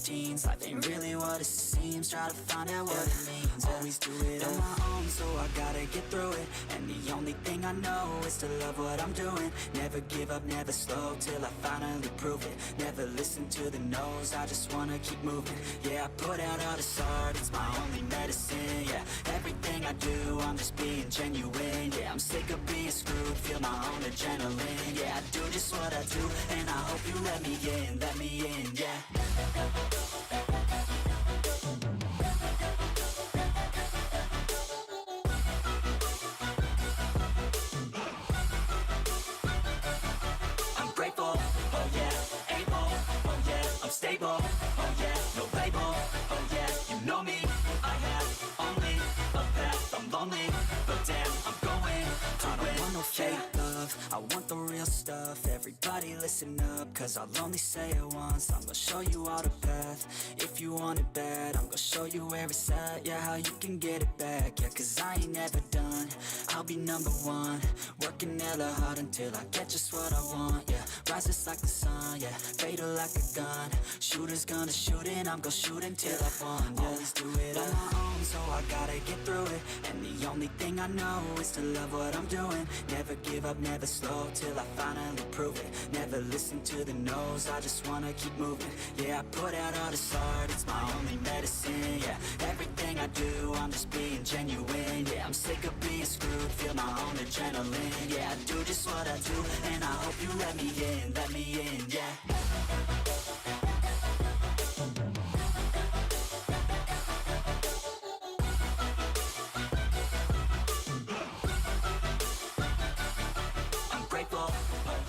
teens. Life ain't really what it seems. Try to find out what it means. Always do it on my own, so I gotta get through it. And the only thing I know is to love what I'm doing. Never give up, never slow, till I finally prove it. Never listen to the no's, I just wanna keep moving. Yeah, I put out all this art, it's my only medicine. Yeah, everything I do, I'm just being genuine. Yeah, I'm sick of being screwed, feel my own adrenaline. Yeah, I do just what I do, and I hope you let me in, yeah. I'm grateful, oh yeah, able, oh yeah, I'm stable, oh yeah, no label, oh yeah, you know me, I have only a path, I'm lonely, but damn, I'm going to win. I don't want no fake love, I want the real stuff. Everybody listen up, cause I'll only say it once. I'm gonna show you all the path, if you want it bad. I'm gonna show you where it's at, yeah, how you can get it back. Yeah, cause I ain't never done, I'll be number one. Working hella hard until I get just what I want, yeah. Rises like the sun, yeah, fatal like a gun. Shooter's gonna shoot and I'm gonna shoot until I won, yeah. Always do it on my own, so I gotta get through it. And the only thing I know is to love what I'm doing. Never give up, never slow, till I finally prove it. Never listen to the no's, I just wanna keep moving. Yeah, I put out all this art, it's my only medicine. Yeah, everything I do, I'm just being genuine. Yeah, I'm sick of being screwed, feel my own adrenaline. Yeah, I do just what I do, and I hope you let me in, yeah. I'm grateful, oh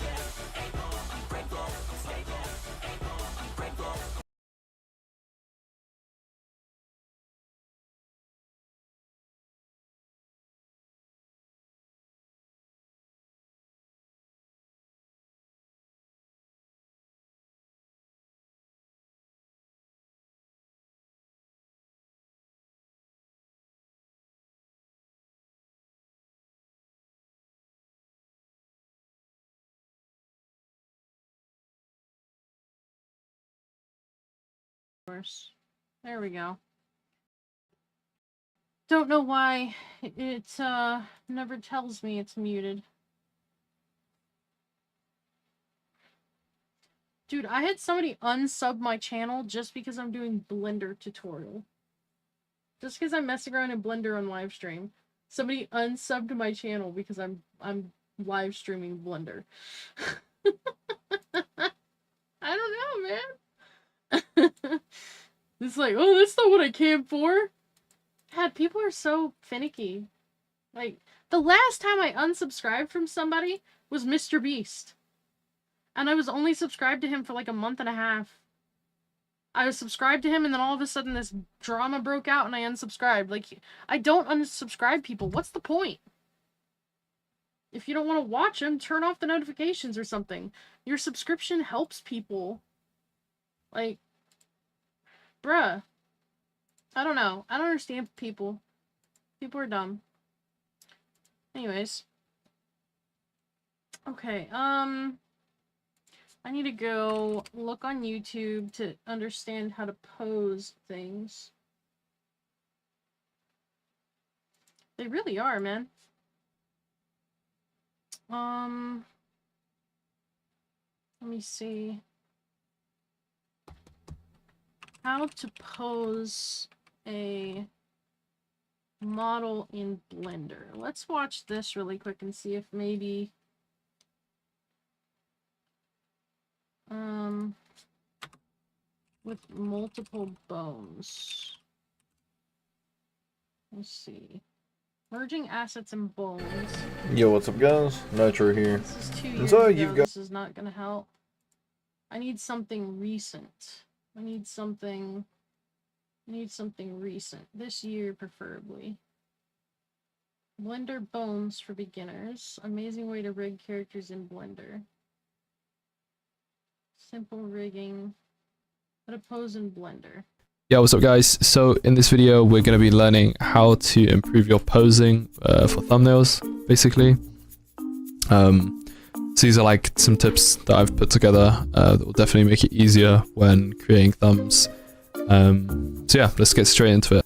yeah, able, I'm grateful, I'm stable, able, I'm grateful. There we go. Don't know why it never tells me it's muted. Dude, I had somebody unsub my channel just because I'm doing Blender tutorial. Just because I'm messing around in Blender on live stream. Somebody unsubbed my channel because I'm live streaming Blender. I don't know, man. It's like, oh, that's not what I came for. God, people are so finicky. Like, the last time I unsubscribed from somebody was Mr. Beast. And I was only subscribed to him for like a month and a half. I was subscribed to him and then all of a sudden this drama broke out and I unsubscribed. Like, I don't unsubscribe people. What's the point? If you don't want to watch them, turn off the notifications or something. Your subscription helps people. Like, bruh. I don't know. I don't understand people. People are dumb. Anyways. Okay, I need to go look on YouTube to understand how to pose things. They really are, man. Let me see. How to pose a model in Blender. Let's watch this really quick and see if maybe with multiple bones. Let's see. Merging assets and bones. Yo, what's up, guys? Nitro here. This is 2 years So ago. This is not gonna help. I need something recent. I need something recent. This year, preferably. Blender bones for beginners. Amazing way to rig characters in Blender. Simple rigging. How to pose in Blender. Yeah, what's up guys? So in this video we're going to be learning how to improve your posing for thumbnails, basically. So these are like some tips that I've put together that will definitely make it easier when creating thumbs So yeah, let's get straight into it.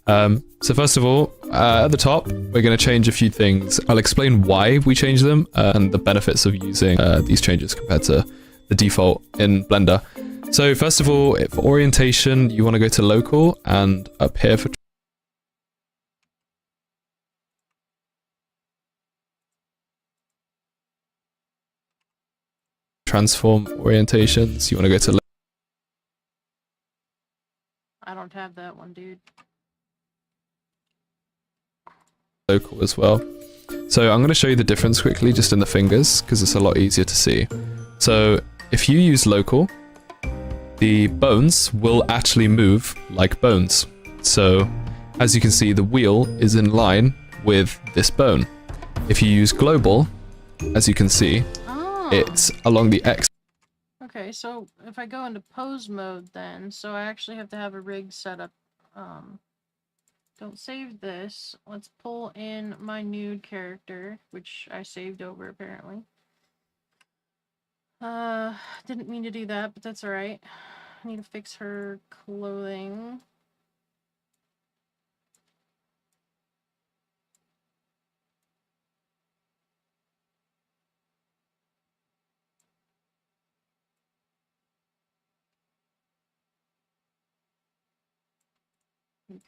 So first of all, at the top, we're going to change a few things. I'll explain why we change them and the benefits of using these changes compared to the default in Blender. So first of all, for orientation, you want to go to local, and up here for transform orientations, you want to go to I don't have that one, dude. local as well. So I'm going to show you the difference quickly just in the fingers because it's a lot easier to see. So if you use local, the bones will actually move like bones. So as you can see, the wheel is in line with this bone. If you use global, as you can see, it's along the X. Okay, so if I go into pose mode then, so I actually have to have a rig set up. Don't save this. Let's pull in my nude character, which I saved over apparently. Didn't mean to do that, but that's alright. I need to fix her clothing.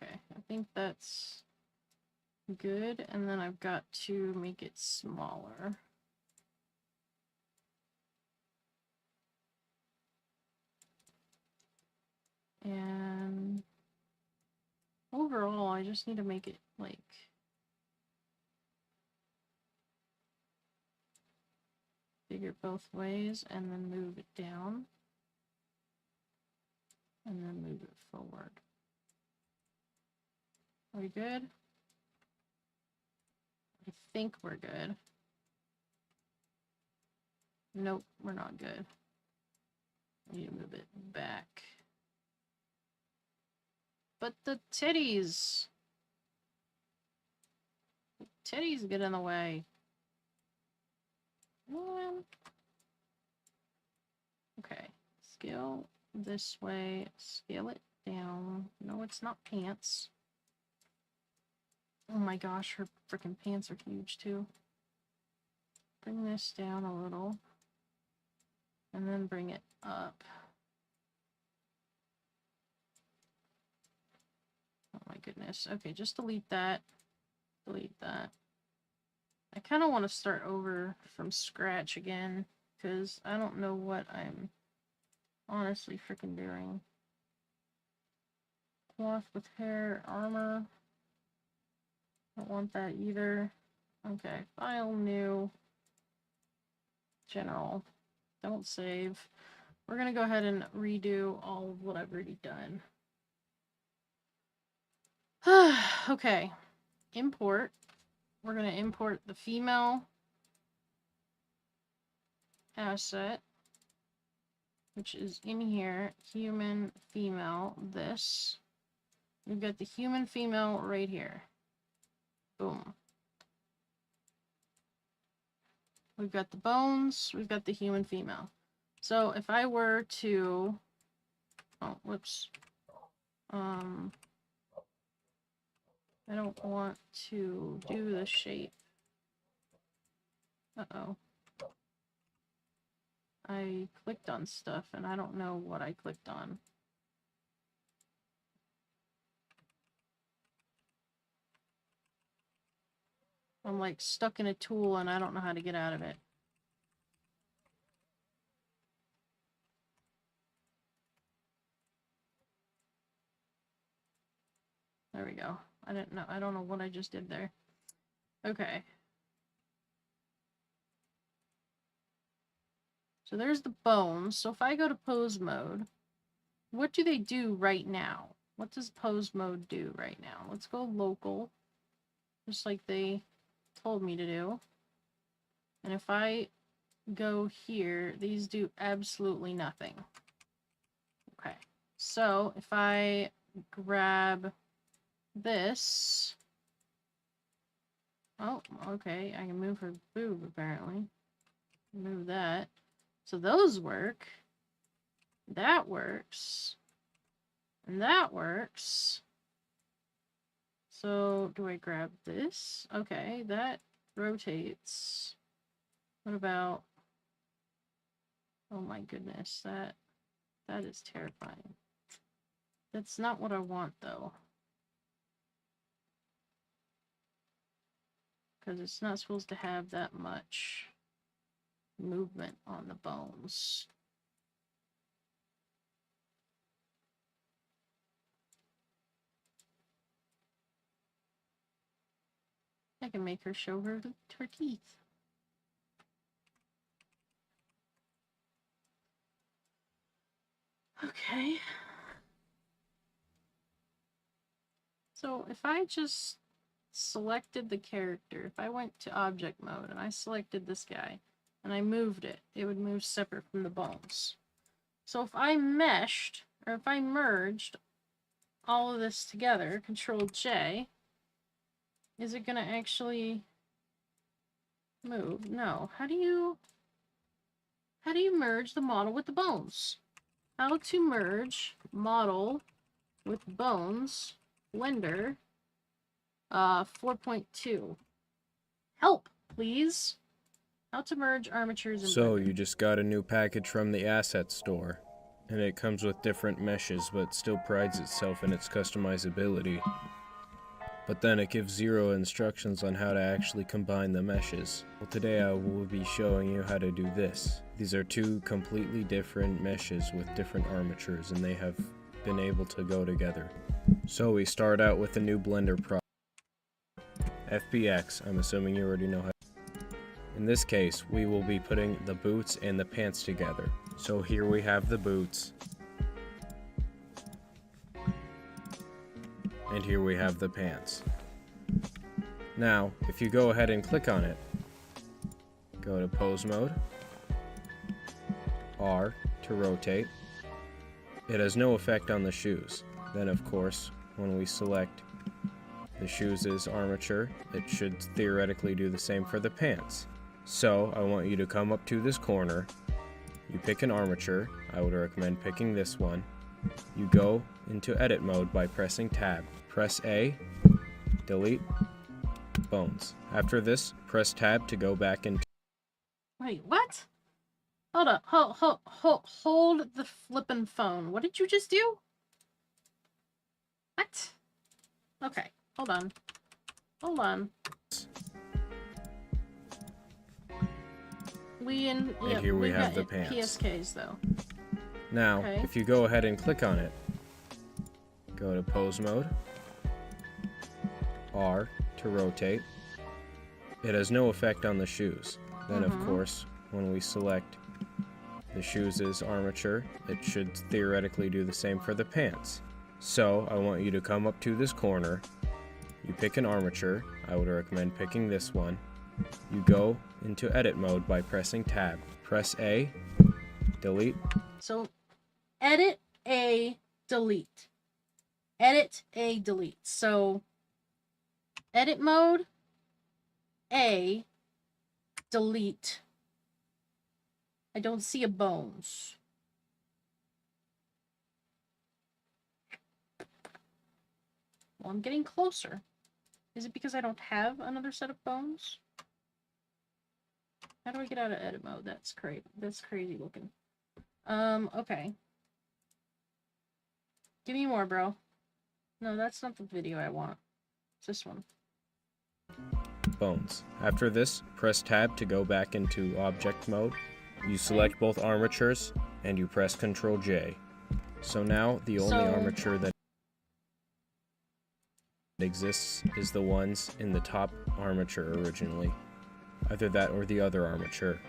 Okay, I think that's good, and then I've got to make it smaller. And overall, I just need to make it, like, bigger both ways, and then move it down. And then move it forward. Are we good? I think we're good. Nope, we're not good. We need to move it back. But the titties! The titties get in the way. Okay, scale this way, scale it down. No, it's not pants. Oh my gosh, her freaking pants are huge too. Bring this down a little. And then bring it up. Oh my goodness. Okay, just delete that. Delete that. I kind of want to start over from scratch again, because I don't know what I'm honestly freaking doing. Cloth with hair, armor. Don't want that either. Okay, file new. General. Don't save. We're gonna go ahead and redo all of what I've already done. Okay. Import. We're gonna import the female asset, which is in here. Human, female, this. We've got the human female right here. Boom. We've got the bones, we've got the human female. So if I were to, oh, whoops. I don't want to do the shape. Uh-oh. I clicked on stuff and I don't know what I clicked on. I'm like stuck in a tool and I don't know how to get out of it. There we go. I don't know what I just did there. Okay. So there's the bones. So if I go to pose mode, what do they do right now? What does pose mode do right now? Let's go local. Just like they told me to do. And if I go here, these do absolutely nothing. Okay. So if I grab this. Oh, okay. I can move her boob apparently. Move that. So those work. That works. And that works. So, do I grab this? Okay, that rotates. What about... Oh my goodness, that is terrifying. That's not what I want, though. Because it's not supposed to have that much movement on the bones. I can make her show her teeth. Okay. So if I just selected the character, if I went to object mode and I selected this guy and I moved it, it would move separate from the bones. So if I meshed, or if I merged all of this together, Control J, is it gonna actually move? No. How do you merge the model with the bones? How to merge model with bones, Blender, 4.2. Help, please. How to merge armatures and So you just got a new package from the asset store, and it comes with different meshes but still prides itself in its customizability. But then it gives zero instructions on how to actually combine the meshes. Well, today I will be showing you how to do this. These are two completely different meshes with different armatures, and they have been able to go together. So we start out with a new Blender project. FBX, I'm assuming you already know how. In this case, we will be putting the boots and the pants together. So here we have the boots. And here we have the pants. Now, if you go ahead and click on it, go to pose mode, R to rotate. It has no effect on the shoes. Then of course, when we select the shoes' armature, it should theoretically do the same for the pants. So I want you to come up to this corner, you pick an armature. I would recommend picking this one. You go into edit mode by pressing tab. Press A, delete, bones. After this, press tab to go back into... Wait, what? Hold up, hold the flippin' phone. What did you just do? What? Okay, hold on. Hold on. And here we have the pants. PSKs though. Now, Okay. if you go ahead and click on it, go to pose mode, R to rotate. It has no effect on the shoes. Then of course, when we select the shoes' armature, it should theoretically do the same for the pants. So I want you to come up to this corner, you pick an armature. I would recommend picking this one. You go into edit mode by pressing tab. Press A, delete. So, edit A, delete. Edit A, delete. So, edit mode, A, delete. I don't see a bones. Well, I'm getting closer. Is it because I don't have another set of bones? How do I get out of edit mode? That's crazy. That's crazy looking. Okay. Give me more, bro. No, that's not the video I want. It's this one. Bones. After this, press tab to go back into object mode. You select both armatures and you press Ctrl J. So now the only armature that exists is the ones in the top armature originally. Either that or the other armature.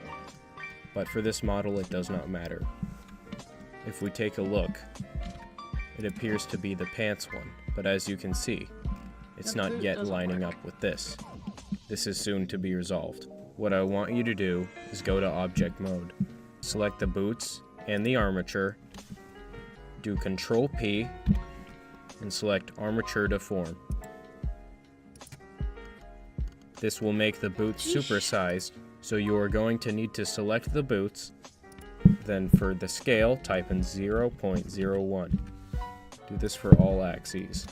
But for this model it does not matter. If we take a look, it appears to be the pants one, but as you can see, it's not yet lining up with this. This is soon to be resolved. What I want you to do is go to object mode. Select the boots and the armature. Do Ctrl P and select armature deform. This will make the boots supersized, so you are going to need to select the boots. Then for the scale, type in 0.01. Do this for all axes.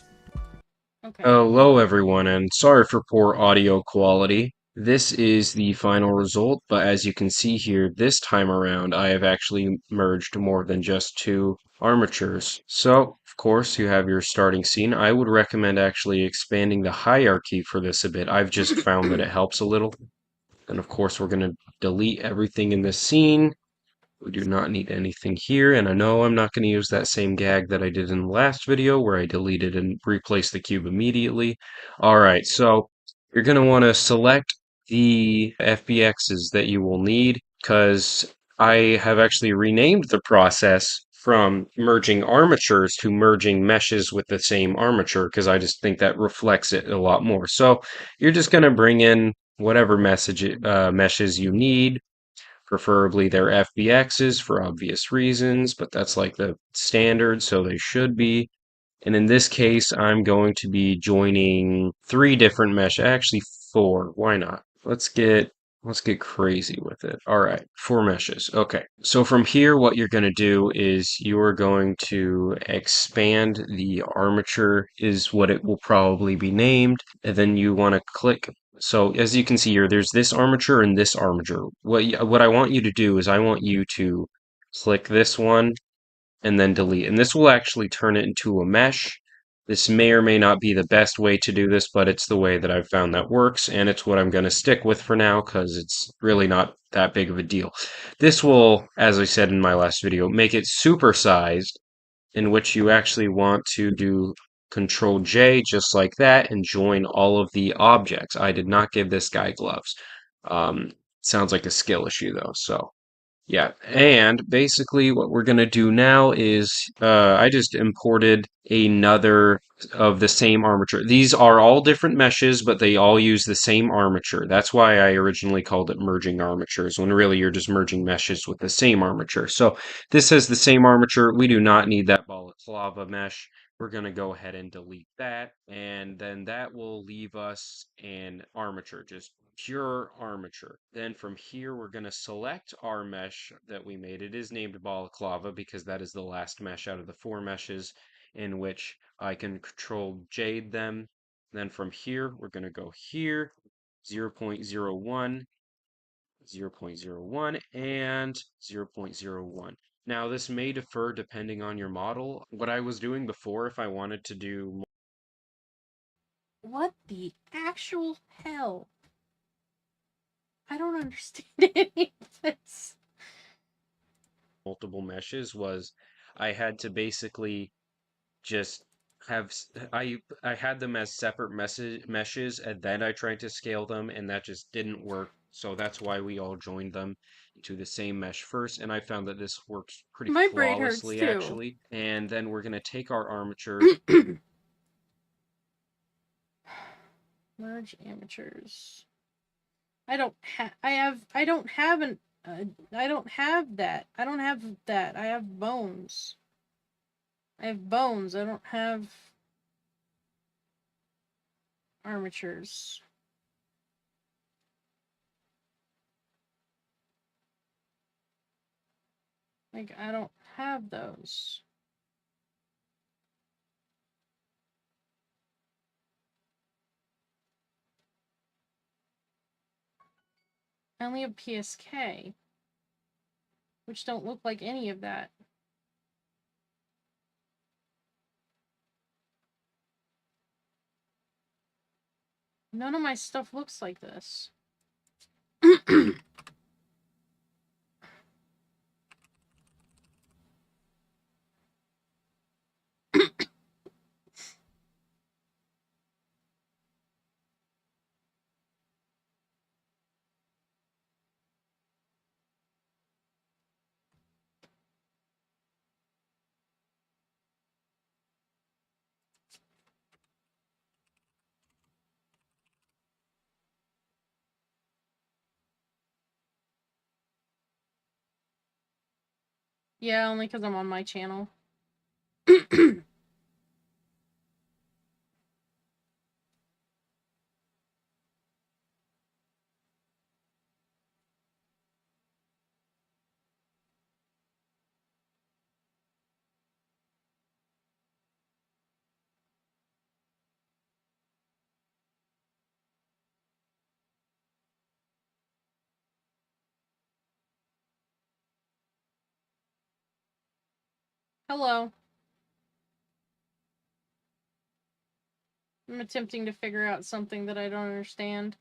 Okay. Hello everyone, and sorry for poor audio quality. This is the final result, but as you can see here, this time around I have actually merged more than just two armatures. So, of course, you have your starting scene. I would recommend actually expanding the hierarchy for this a bit. I've just found that it helps a little. And of course, we're going to delete everything in this scene. We do not need anything here, and I know I'm not going to use that same gag that I did in the last video where I deleted and replaced the cube immediately. Alright, so you're going to want to select the FBXs that you will need, because I have actually renamed the process from merging armatures to merging meshes with the same armature, because I just think that reflects it a lot more. So you're just going to bring in whatever meshes you need. Preferably they're FBXs for obvious reasons, but that's like the standard, so they should be. And in this case, I'm going to be joining 3 different mesh, actually 4. Why not? Let's get crazy with it. All right, 4 meshes. Okay. So from here, what you're going to do is you're going to expand the armature is what it will probably be named, and then you want to click. So as you can see here, there's this armature and this armature. What I want you to do is I want you to click this one and then delete. And this will actually turn it into a mesh. This may or may not be the best way to do this, but it's the way that I've found that works, and it's what I'm going to stick with for now because it's really not that big of a deal. This will, as I said in my last video, make it supersized, in which you actually want to do Control J just like that and join all of the objects. I did not give this guy gloves. Sounds like a skill issue though, so yeah, and basically what we're going to do now is I just imported another of the same armature. These are all different meshes, but they all use the same armature. That's why I originally called it merging armatures, when really you're just merging meshes with the same armature. So this has the same armature. We do not need that balaclava mesh. We're going to go ahead and delete that, and then that will leave us an armature, just pure armature. Then from here, we're going to select our mesh that we made. It is named balaclava because that is the last mesh out of the 4 meshes in which I can control jade them. Then from here, we're going to go here, 0.01, 0.01, and 0.01. Now, this may differ depending on your model. What I was doing before, if I wanted to do What the actual hell? I don't understand any of this. multiple meshes, was I had to basically just have I had them as separate meshes, and then I tried to scale them, and that just didn't work. So that's why we all joined them into the same mesh first, and I found that this works pretty My brain hurts flawlessly too. actually. And then we're gonna take our armature. Merge amateurs. I don't have. I don't have an. I don't have that. I don't have that. I have bones. I have bones. I don't have armatures. Like, I don't have those. I only have PSK, which don't look like any of that. None of my stuff looks like this. Yeah, only because I'm on my channel. Hello. I'm attempting to figure out something that I don't understand.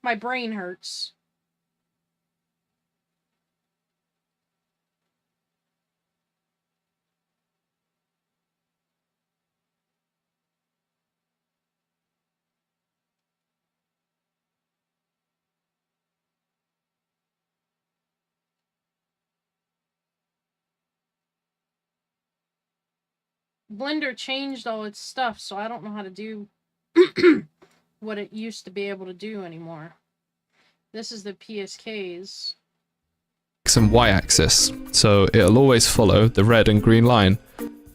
My brain hurts. Blender changed all its stuff, so I don't know how to do what it used to be able to do anymore. This is the PSKs. X and Y axis, so it'll always follow the red and green line.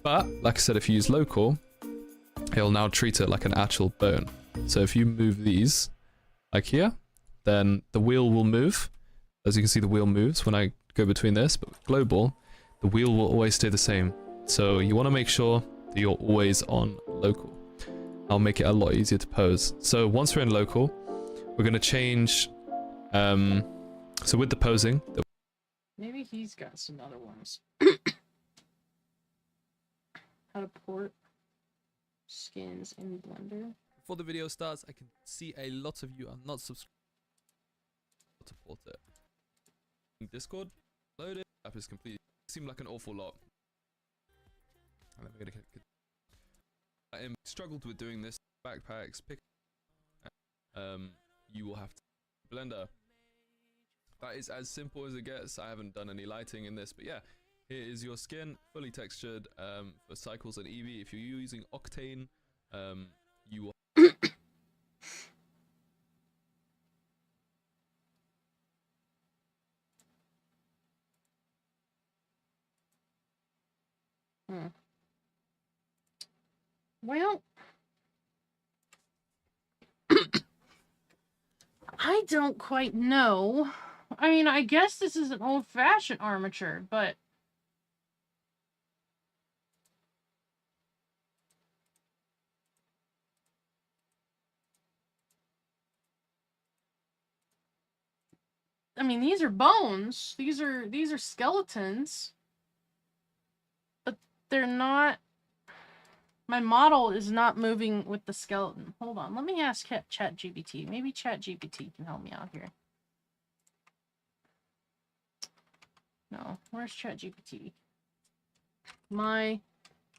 But, like I said, if you use local, it'll now treat it like an actual bone. So if you move these, like here, then the wheel will move. As you can see, the wheel moves when I go between this, but with global, the wheel will always stay the same. So you want to make sure that you're always on local. I'll make it a lot easier to pose. So once we're in local, we're going to change, so with the posing, Maybe he's got some other ones. How to port skins in Blender. before the video starts, I can see a lot of you are not subscribed to port it. Discord, load it, app is completely, seemed like an awful lot. And then we're gonna get, I struggled with doing this, backpacks, pick, you will have to Blender. That is as simple as it gets. I haven't done any lighting in this, but yeah, here is your skin, fully textured, for cycles and Eevee. If you're using Octane, you will Well, I don't quite know. I mean, I guess this is an old-fashioned armature, but I mean, these are bones. These are skeletons. But they're not. My model is not moving with the skeleton. Hold on, let me ask ChatGPT. Maybe ChatGPT can help me out here. No, where's ChatGPT? My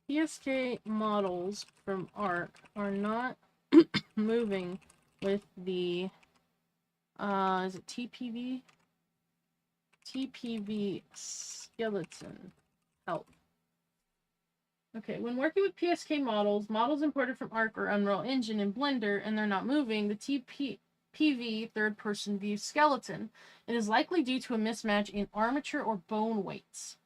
PSK models from ARK are not moving with the is it TPV? TPV skeleton. Help. Okay, when working with PSK models imported from ARK or Unreal Engine in Blender, and they're not moving, the TPV third-person view skeleton, it is likely due to a mismatch in armature or bone weights.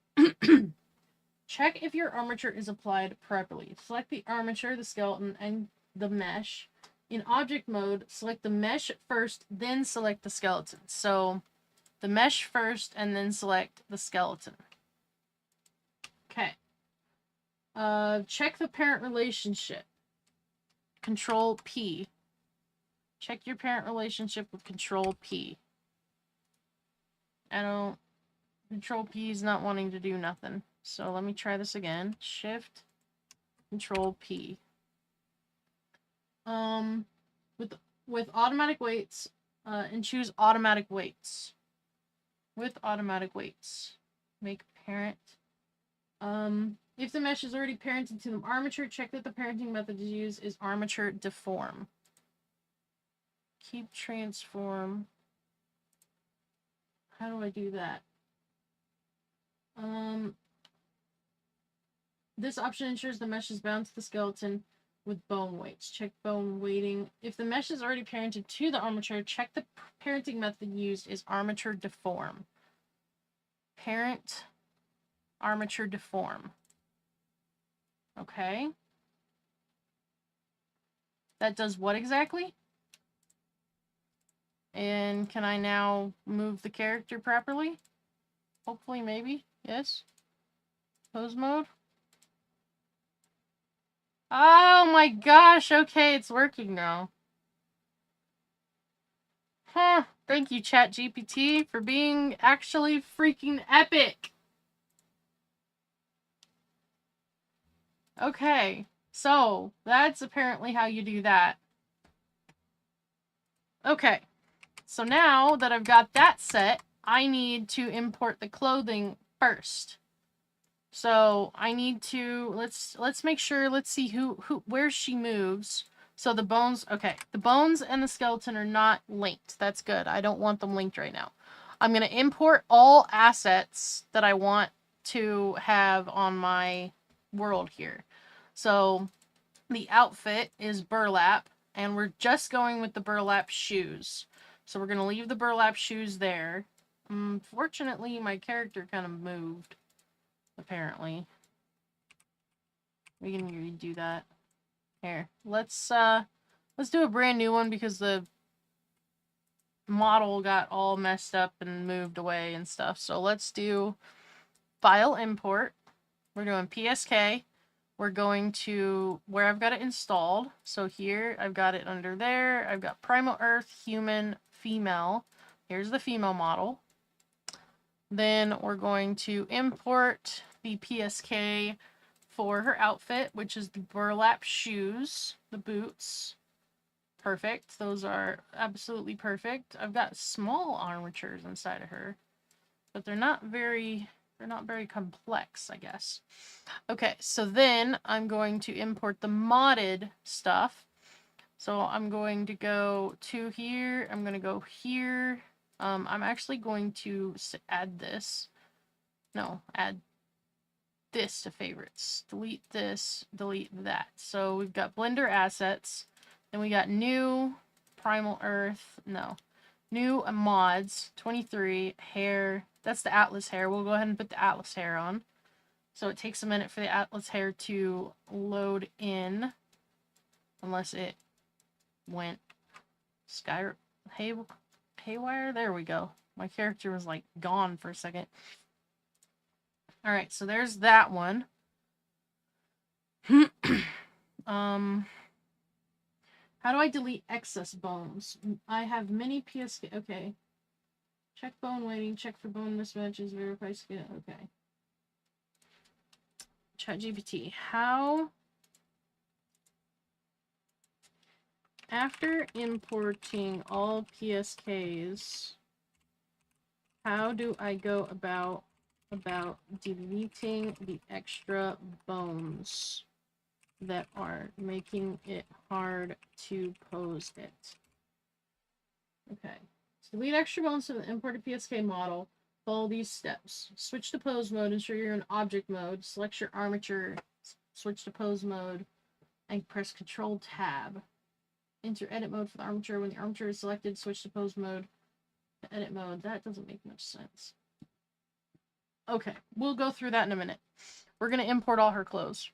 Check if your armature is applied properly. Select the armature, the skeleton, and the mesh. In object mode, select the mesh first, then select the skeleton. So, the mesh first, and then select the skeleton. Okay. Check the parent relationship. Control P. Check your parent relationship with Control P. Control P is not wanting to do nothing. So let me try this again. Shift, Control P. With automatic weights, and choose automatic weights. With automatic weights. Make parent. If the mesh is already parented to the armature, check that the parenting method to use is armature deform. Keep transform. How do I do that? This option ensures the mesh is bound to the skeleton with bone weights. Check bone weighting. If the mesh is already parented to the armature, check the parenting method used is armature deform. Parent armature deform. Okay. That does what exactly? And can I now move the character properly? Hopefully, maybe. Yes. Pose mode. Oh my gosh, okay, it's working now. Huh. Thank you, ChatGPT, for being actually freaking epic. Okay, so that's apparently how you do that. Okay, so now that I've got that set, I need to import the clothing first. So I need to let's make sure, let's see where she moves. So the bones, okay, the bones and the skeleton are not linked. That's good. I don't want them linked right now. I'm gonna import all assets that I want to have on my world here. So the outfit is burlap, and we're just going with the burlap shoes. So we're gonna leave the burlap shoes there. Fortunately, my character kind of moved. Apparently. We can redo that. Here. Let's do a brand new one because the model got all messed up and moved away and stuff. So let's do file import. We're doing PSK. We're going to where I've got it installed. So here I've got it under there. I've got Primal Earth, Human, Female. Here's the female model. Then we're going to import the PSK for her outfit, which is the burlap shoes, the boots. Perfect. Those are absolutely perfect. I've got small armatures inside of her, but they're not very complex, I guess. Okay, so then I'm going to import the modded stuff. So I'm going to go to here. I'm going to go here. I'm actually going to add this. No, add this to favorites. Delete this, delete that. So we've got Blender assets. Then we got new Primal Earth. No. New mods. 23. Hair. That's the Atlas hair. We'll go ahead and put the Atlas hair on. So it takes a minute for the Atlas hair to load in. Unless it went haywire. There we go. My character was like gone for a second. Alright, so there's that one. How do I delete excess bones? I have many PSK. Okay. Check bone weighting, check for bone mismatches, verify skin. Okay. ChatGPT. How, after importing all PSKs, how do I go about deleting the extra bones that are making it hard to pose it? Okay. So delete extra bones from the imported PSK model. Follow these steps. Switch to pose mode. Ensure you're in object mode. Select your armature. Switch to pose mode. And press Control Tab. Enter edit mode for the armature. When the armature is selected, switch to pose mode. To edit mode. That doesn't make much sense. Okay. We'll go through that in a minute. We're going to import all her clothes.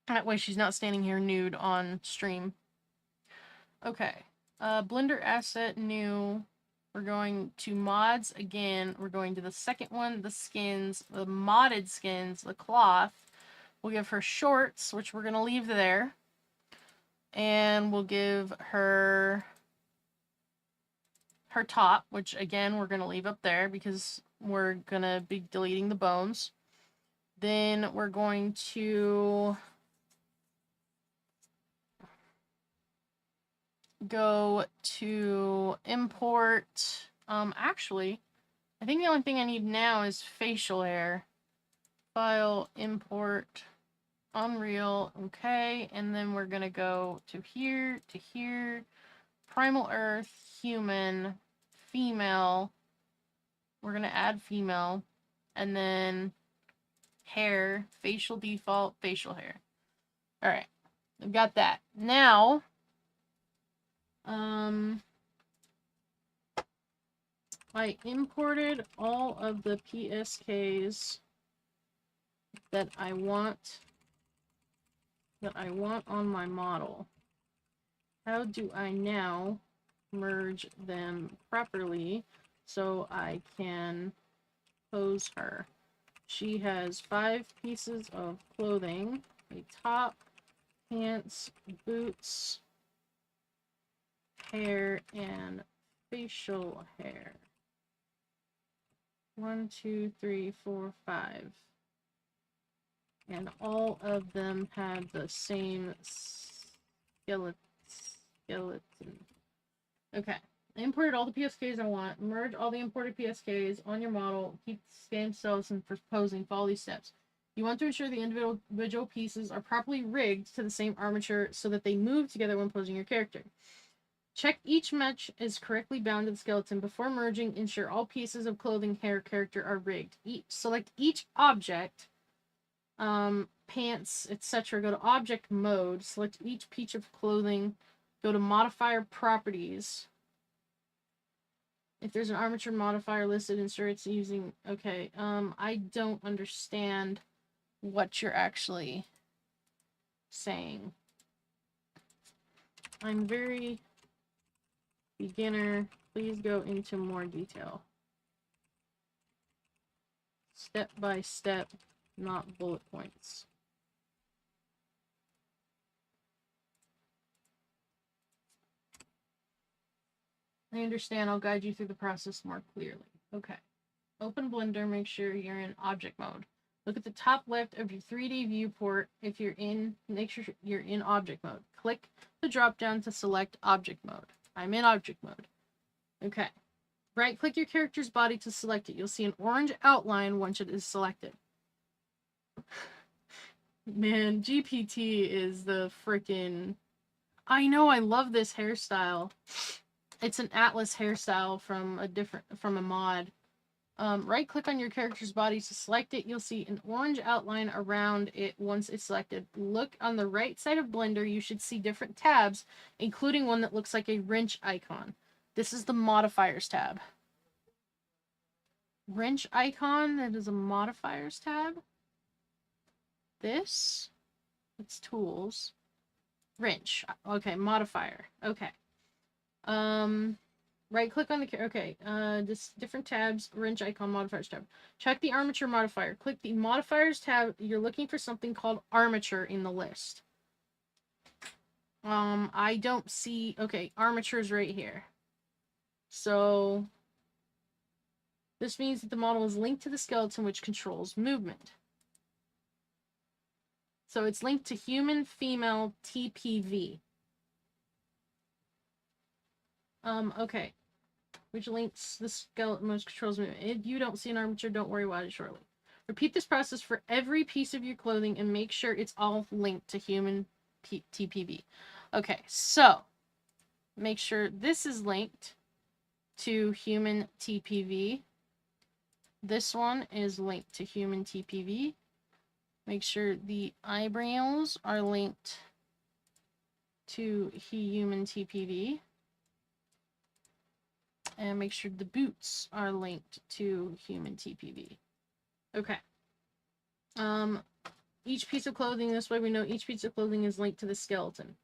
That way she's not standing here nude on stream. Okay. Blender asset new. We're going to mods again. We're going to the second one, the skins, the modded skins, the cloth. We'll give her shorts, which we're going to leave there. And we'll give her top, which again we're going to leave up there because we're going to be deleting the bones. Then we're going to go to import. Actually, I think the only thing I need now is facial hair. File, import, Unreal, okay, and then we're gonna go to here, Primal Earth, Human, Female. We're gonna add female, and then hair, facial default, facial hair. All right, I've got that. Now, I imported all of the PSKs that I want on my model. How do I now merge them properly so I can pose her? She has 5 pieces of clothing: a top, pants, boots, hair, and facial hair. 1, 2, 3, 4, 5. And all of them had the same skeleton. Okay. I imported all the PSKs I want. Merge all the imported PSKs on your model. Keep the scan cells and for posing. Follow these steps. You want to ensure the individual pieces are properly rigged to the same armature so that they move together when posing your character. Check each mesh is correctly bound to the skeleton. Before merging, ensure all pieces of clothing, hair, character are rigged. Select each object, pants, etc. Go to object mode. Select each piece of clothing. Go to modifier properties. If there's an armature modifier listed, ensure it's using... Okay, I don't understand what you're actually saying. I'm very beginner. Please go into more detail. Step by step, not bullet points. I understand. I'll guide you through the process more clearly. Okay. Open Blender. Make sure you're in object mode. Look at the top left of your 3D viewport. If you're in, make sure you're in object mode. Click the drop down to select object mode. I'm in object mode. Okay. Right click your character's body to select it. You'll see an orange outline once it is selected. Man, GPT is the freaking... I know, I love this hairstyle. It's an Atlas hairstyle from a mod. Right click on your character's body to select it. You'll see an orange outline around it once it's selected. Look on the right side of Blender. You should see different tabs, including one that looks like a wrench icon. This is the modifiers tab. Wrench icon, that is a modifiers tab. This, it's tools. Wrench, okay, modifier, okay. Right click on the, okay, just different tabs, wrench icon, modifiers tab. Check the armature modifier. Click the modifiers tab. You're looking for something called armature in the list. I don't see, okay, armature's right here. So, this means that the model is linked to the skeleton, which controls movement. So it's linked to human female TPV. Okay. Which links the skeleton, which controls movement. If you don't see an armature, don't worry about it shortly. Repeat this process for every piece of your clothing and make sure it's all linked to human TPV. Okay, so make sure this is linked to human TPV. This one is linked to human TPV. Make sure the eyebrows are linked to human TPV. And make sure the boots are linked to human TPV. Okay. Each piece of clothing, this way we know each piece of clothing is linked to the skeleton.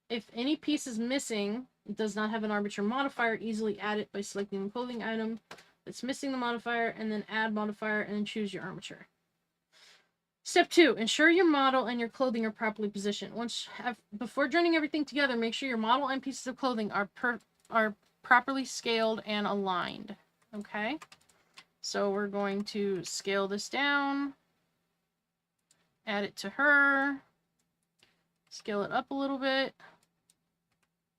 If any piece is missing, it does not have an armature modifier, easily add it by selecting the clothing item that's missing the modifier, and then add modifier, and then choose your armature. Step 2, ensure your model and your clothing are properly positioned. Before joining everything together, make sure your model and pieces of clothing are properly scaled and aligned. Okay? So we're going to scale this down, add it to her, scale it up a little bit,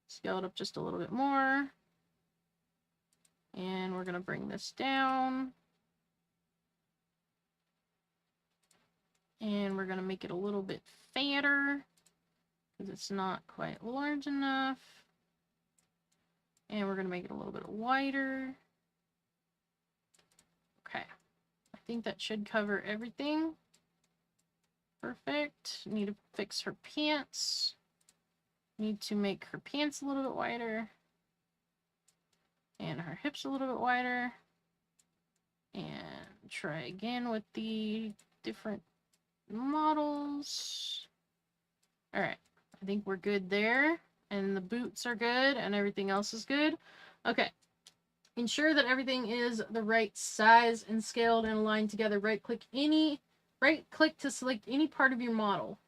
scale it up just a little bit more, and we're going to bring this down. And we're going to make it a little bit fatter because it's not quite large enough. And we're going to make it a little bit wider. Okay. I think that should cover everything. Perfect. Need to fix her pants. Need to make her pants a little bit wider. And her hips a little bit wider. And try again with the different models. Alright, I think we're good there, and the boots are good, and everything else is good. Okay, ensure that everything is the right size and scaled and aligned together. Right click to select any part of your model.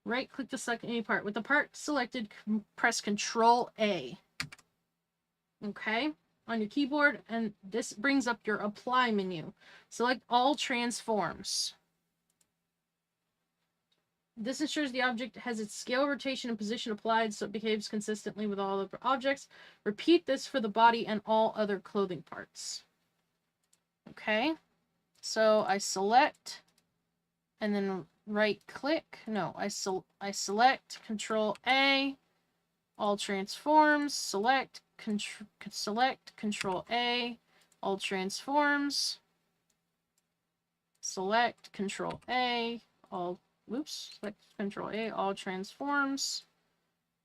Right click to select any part. With the part selected, press Control A. Okay, on your keyboard, and this brings up your apply menu. Select all transforms. This ensures the object has its scale, rotation, and position applied so it behaves consistently with all other objects. Repeat this for the body and all other clothing parts. Okay, so I select and then right click. No, I select Control A, all transforms, select Control A, all transforms, select Control A, all select Control A, all transforms,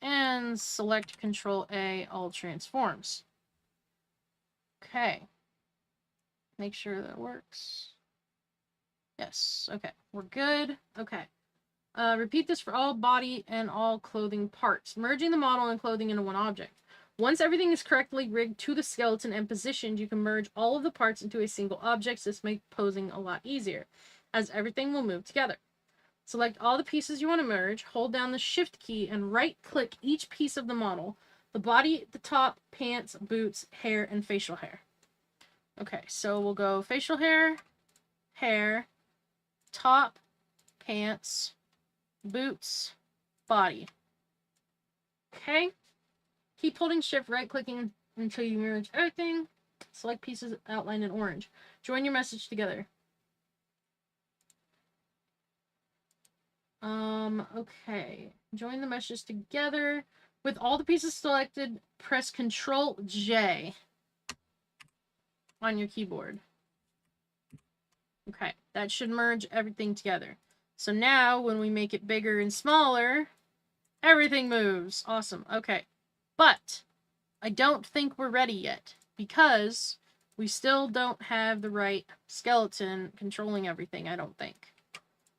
and select Control A, all transforms. Okay. Make sure that works. Yes, okay. We're good. Okay. Repeat this for all body and all clothing parts, merging the model and clothing into one object. Once everything is correctly rigged to the skeleton and positioned, you can merge all of the parts into a single object. This makes posing a lot easier, as everything will move together. Select all the pieces you want to merge, hold down the Shift key, and right-click each piece of the model. The body, the top, pants, boots, hair, and facial hair. Okay, so we'll go facial hair, hair, top, pants, boots, body. Okay. Keep holding Shift, right-clicking until you merge everything. Select pieces outlined in orange. Join your message together. Okay. Join the meshes together. With all the pieces selected, press Control J on your keyboard. Okay, that should merge everything together. So now, when we make it bigger and smaller, everything moves. Awesome. Okay. But I don't think we're ready yet, because we still don't have the right skeleton controlling everything, I don't think.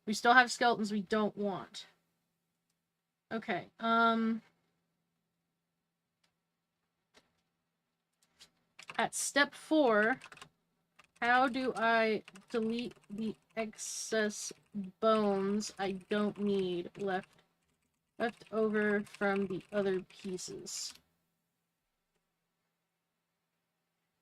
We still have skeletons we don't want. Okay, at step 4, how do I delete the excess bones I don't need left over from the other pieces?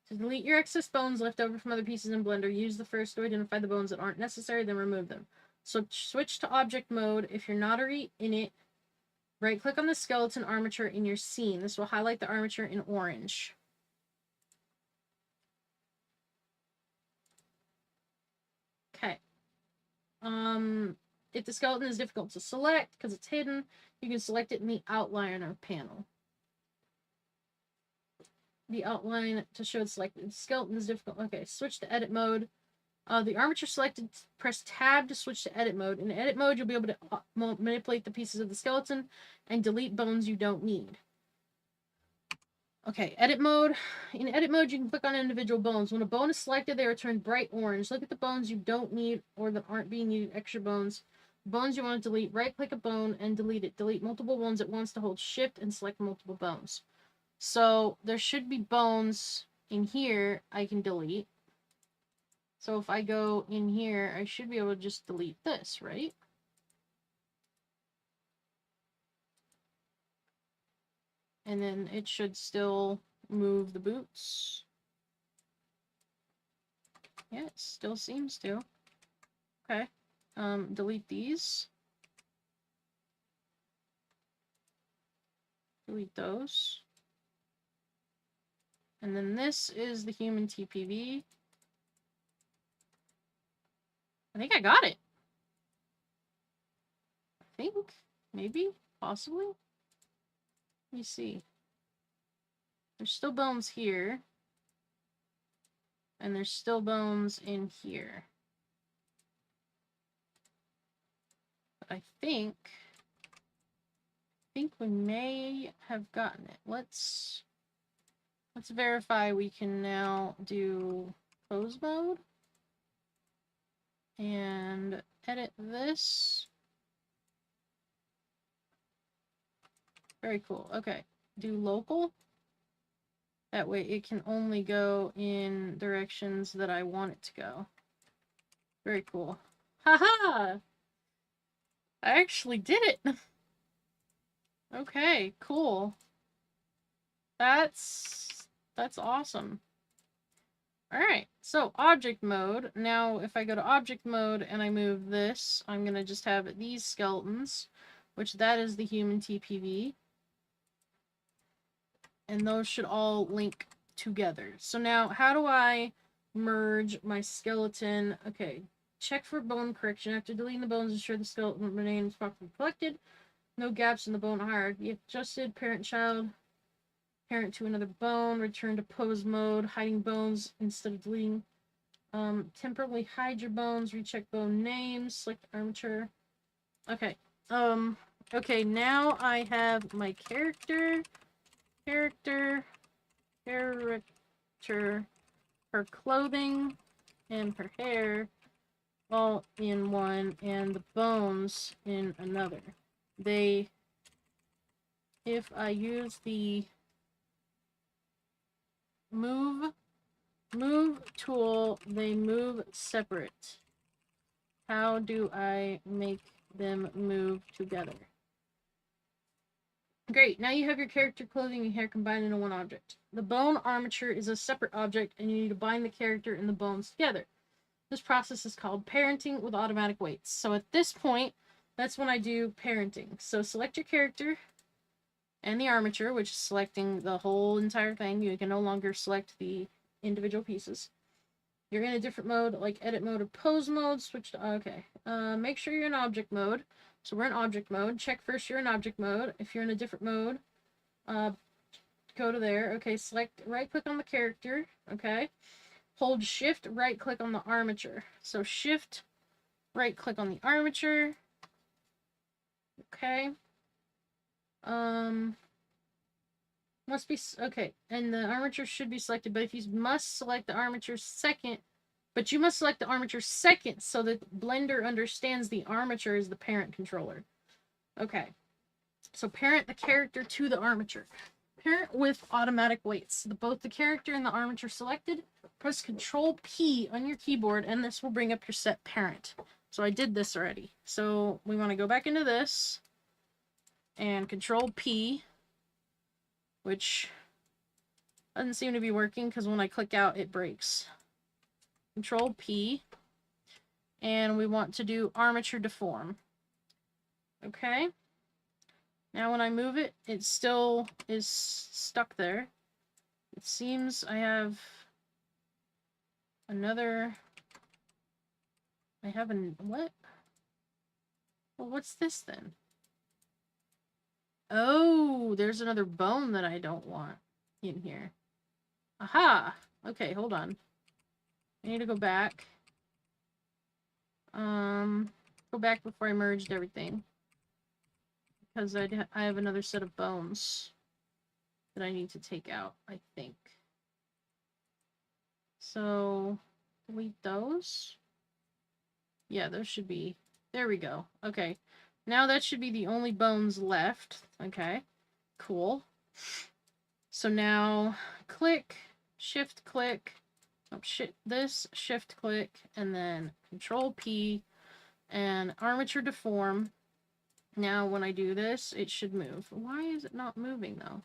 To delete your excess bones left over from other pieces in Blender, use the first to identify the bones that aren't necessary, then remove them. So switch to object mode. If you're not already in it, right-click on the skeleton armature in your scene. This will highlight the armature in orange. Okay. If the skeleton is difficult to select because it's hidden, you can select it in the outliner panel. The outline to show it's selected. Skeleton is difficult. Okay, switch to edit mode. The armature selected, press tab to switch to edit mode. In edit mode, you'll be able to manipulate the pieces of the skeleton and delete bones you don't need. Okay, edit mode. In edit mode, you can click on individual bones. When a bone is selected, they are turned bright orange. Look at the bones you don't need or that aren't being used, extra bones. Bones you want to delete, right-click a bone and delete it. Delete multiple bones at once to hold shift and select multiple bones. So there should be bones in here I can delete. So if I go in here, I should be able to just delete this, right? And then it should still move the boots. Yeah, it still seems to. Okay. Delete these. Delete those. And then this is the human TPV. I think I got it. I think. Maybe. Possibly. Let me see. There's still bones here. And there's still bones in here. But I think we may have gotten it. Let's verify we can now do pose mode. And edit this. Very cool. Okay. Do local. That way it can only go in directions that I want it to go. Very cool. Haha! I actually did it! Okay, cool. That's That's awesome. Alright, so object mode. Now, if I go to object mode and I move this, I'm going to just have these skeletons, which that is the human TPV. And those should all link together. So now, how do I merge my skeleton? Okay, check for bone correction. After deleting the bones, ensure the skeleton remains properly collected. No gaps in the bone hierarchy. Adjusted parent-child. Parent to another bone, return to pose mode, hiding bones instead of deleting. Temporarily hide your bones, recheck bone names, select armature. Okay. Okay, now I have my character, her clothing, and her hair all in one, and the bones in another. If I use the move tool, they move separate. How do I make them move together? Great, now you have your character, clothing, and hair combined into one object. The bone armature is a separate object, and you need to bind the character and the bones together. This process is called parenting with automatic weights. So at this point, that's when I do parenting. So select your character and the armature, which is selecting the whole entire thing. You can no longer select the individual pieces. You're in a different mode, like edit mode or pose mode. Switch to, okay. Make sure you're in object mode. So we're in object mode. Check first you're in object mode. If you're in a different mode, go to there. Okay, select, right click on the character. Okay. Hold shift, right click on the armature. So shift, right click on the armature. Okay. Must be, okay, and the armature should be selected, but if you must select the armature second, but you must select the armature second so that Blender understands the armature is the parent controller. Okay, so parent the character to the armature. Parent with automatic weights. Both the character and the armature selected, press Control P on your keyboard, and this will bring up your set parent. So I did this already. So we want to go back into this, and Control P, which doesn't seem to be working because when I click out, it breaks. Control P, and we want to do armature deform. Okay. Now when I move it, it still is stuck there. It seems I have another... what? Well, what's this then? Oh, there's another bone that I don't want in here. Aha! Okay, hold on. I need to go back. Go back before I merged everything. Because I have another set of bones that I need to take out, I think. So, delete those. Yeah, those should be... There we go. Okay. Now that should be the only bones left. Okay. Cool. So now, click, shift click, shift click, and then Control P, and armature deform. Now when I do this, it should move. Why is it not moving though?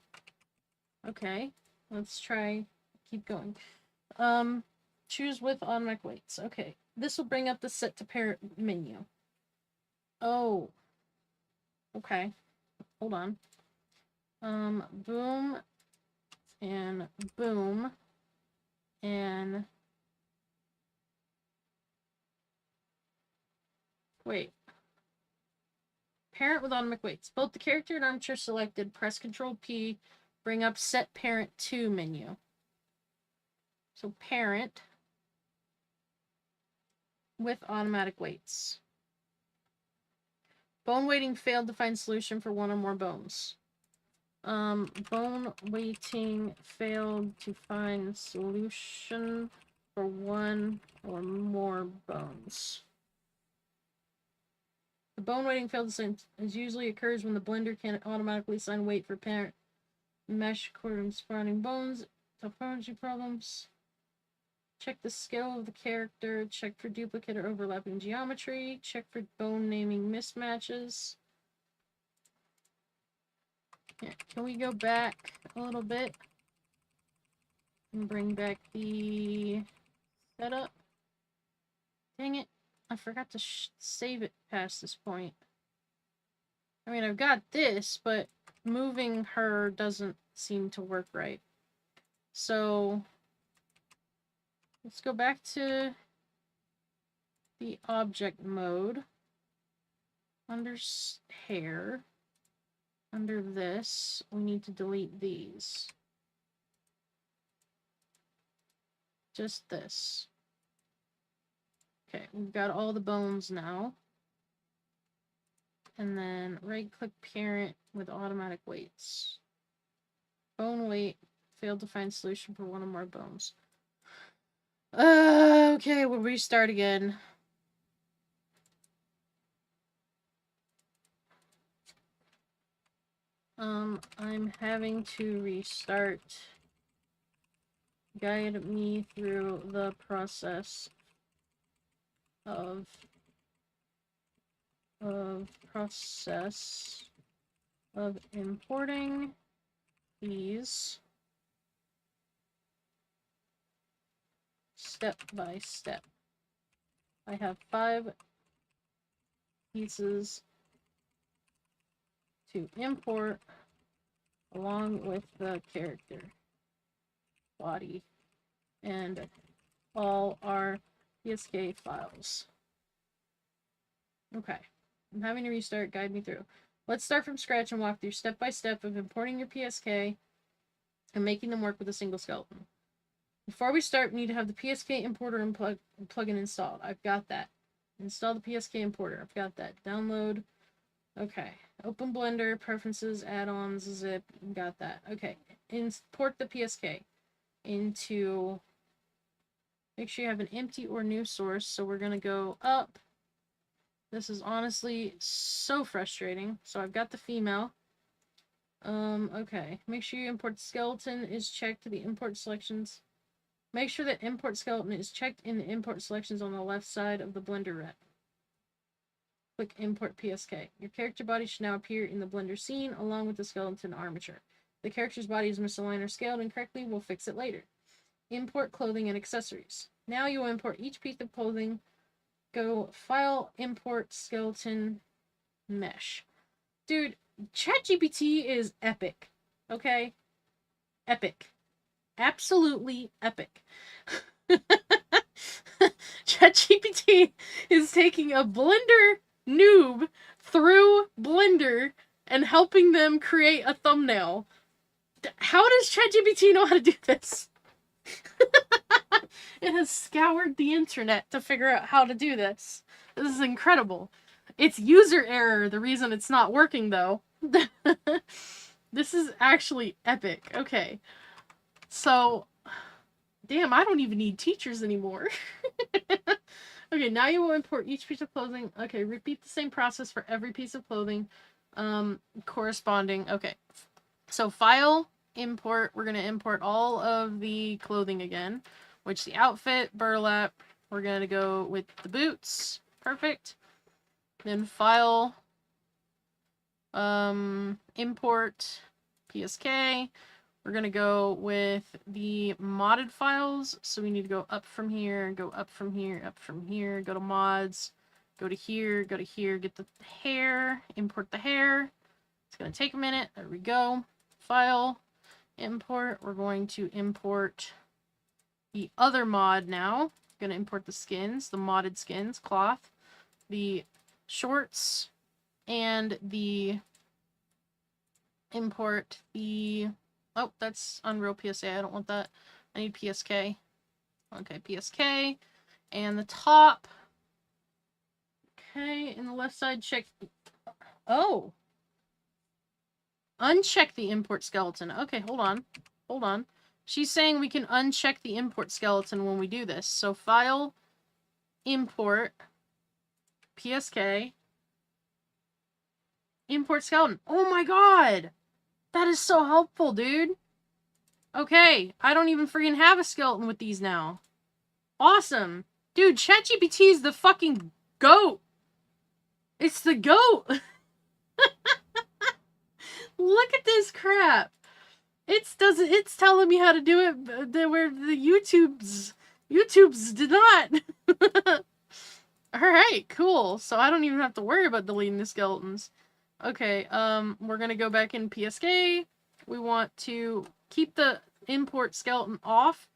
Okay, let's try, keep going. Choose with automatic weights. Okay, this will bring up the set to parent menu. Oh, okay, hold on. Boom, and boom, and wait. Parent with automatic weights. Both the character and armature selected. Press Control P. Bring up Set Parent to menu. So parent with automatic weights. Bone weighting failed to find solution for one or more bones. Bone weighting failed to find solution for one or more bones. The bone weighting failed to find as usually occurs when the blender can't automatically assign weight for parent mesh according to spawning bones. Topology problems. Check the scale of the character. Check for duplicate or overlapping geometry. Check for bone naming mismatches. Yeah, can we go back a little bit? And bring back the setup. Dang it. I forgot to save it past this point. I mean, I've got this, but moving her doesn't seem to work right. So, let's go back to the object mode. Under hair, under this, we need to delete these. Just this. Okay, we've got all the bones now. And then right-click parent with automatic weights. Bone weight, failed to find solution for one or more bones. Okay, we'll restart again. I'm having to restart. Guide me through the process of importing these step by step. I have 5 pieces to import along with the character body and all our PSK files. Okay, I'm having to restart. Guide me through. Let's start from scratch and walk through step by step of importing your PSK and making them work with a single skeleton. Before we start, we need to have the PSK importer and plugin installed. I've got that. Install the PSK importer. I've got that. Download. Okay. Open Blender, preferences, add-ons, zip. Got that. Okay. Import the PSK into... Make sure you have an empty or new source. So we're going to go up. This is honestly so frustrating. So I've got the female. Okay. Make sure you import skeleton is checked to the import selections. Make sure that import skeleton is checked in the import selections on the left side of the Blender rep. Click import PSK. Your character body should now appear in the Blender scene along with the skeleton armature. The character's body is misaligned or scaled incorrectly. We'll fix it later. Import clothing and accessories. Now you will import each piece of clothing. Go File, Import Skeleton Mesh. Dude, ChatGPT is epic. Okay? Epic. Absolutely epic. ChatGPT is taking a Blender noob through Blender and helping them create a thumbnail. How does ChatGPT know how to do this? It has scoured the internet to figure out how to do this. This is incredible. It's user error, the reason it's not working, though. This is actually epic. Okay. So, damn, I don't even need teachers anymore. Okay, now you will import each piece of clothing. Okay, repeat the same process for every piece of clothing. Corresponding. Okay. So, file, import. We're going to import all of the clothing again. Which the outfit, burlap, we're going to go with the boots. Perfect. Then file, import, PSK. We're going to go with the modded files. So we need to go up from here, go up from here, up from here, go to mods, go to here, get the hair, import the hair. It's going to take a minute. There we go. File, import. We're going to import the other mod now. Gonna import the skins, the modded skins, cloth, the shorts, and the import the... Oh, that's Unreal PSA. I don't want that. I need PSK. Okay, PSK. And the top. Okay, in the left side, check... Oh! Uncheck the import skeleton. Okay, hold on. Hold on. She's saying we can uncheck the import skeleton when we do this. So file, import, PSK, import skeleton. Oh my god! That is so helpful, dude. Okay, I don't even freaking have a skeleton with these now. Awesome. Dude, ChatGPT is the fucking GOAT. It's the GOAT. Look at this crap. It's telling me how to do it, where the YouTube's did not. Alright, cool. So I don't even have to worry about deleting the skeletons. Okay, we're gonna go back in PSK. We want to keep the import skeleton off.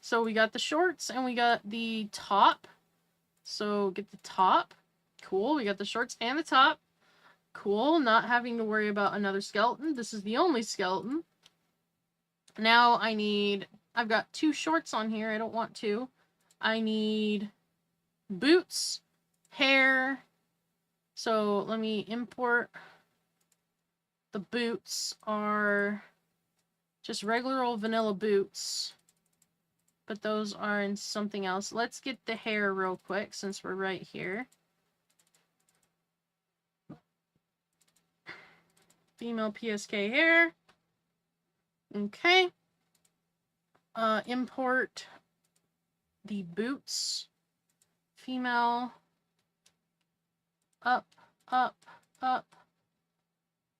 So we got the shorts and we got the top. So get the top. Cool, we got the shorts and the top. Cool, not having to worry about another skeleton. This is the only skeleton. Now I've got 2 shorts on here. I don't want 2. I need boots, hair. So let me import. The boots are just regular old vanilla boots. But those are in something else. Let's get the hair real quick since we're right here. Female PSK hair. Okay. Import the boots. Female. Up, up, up,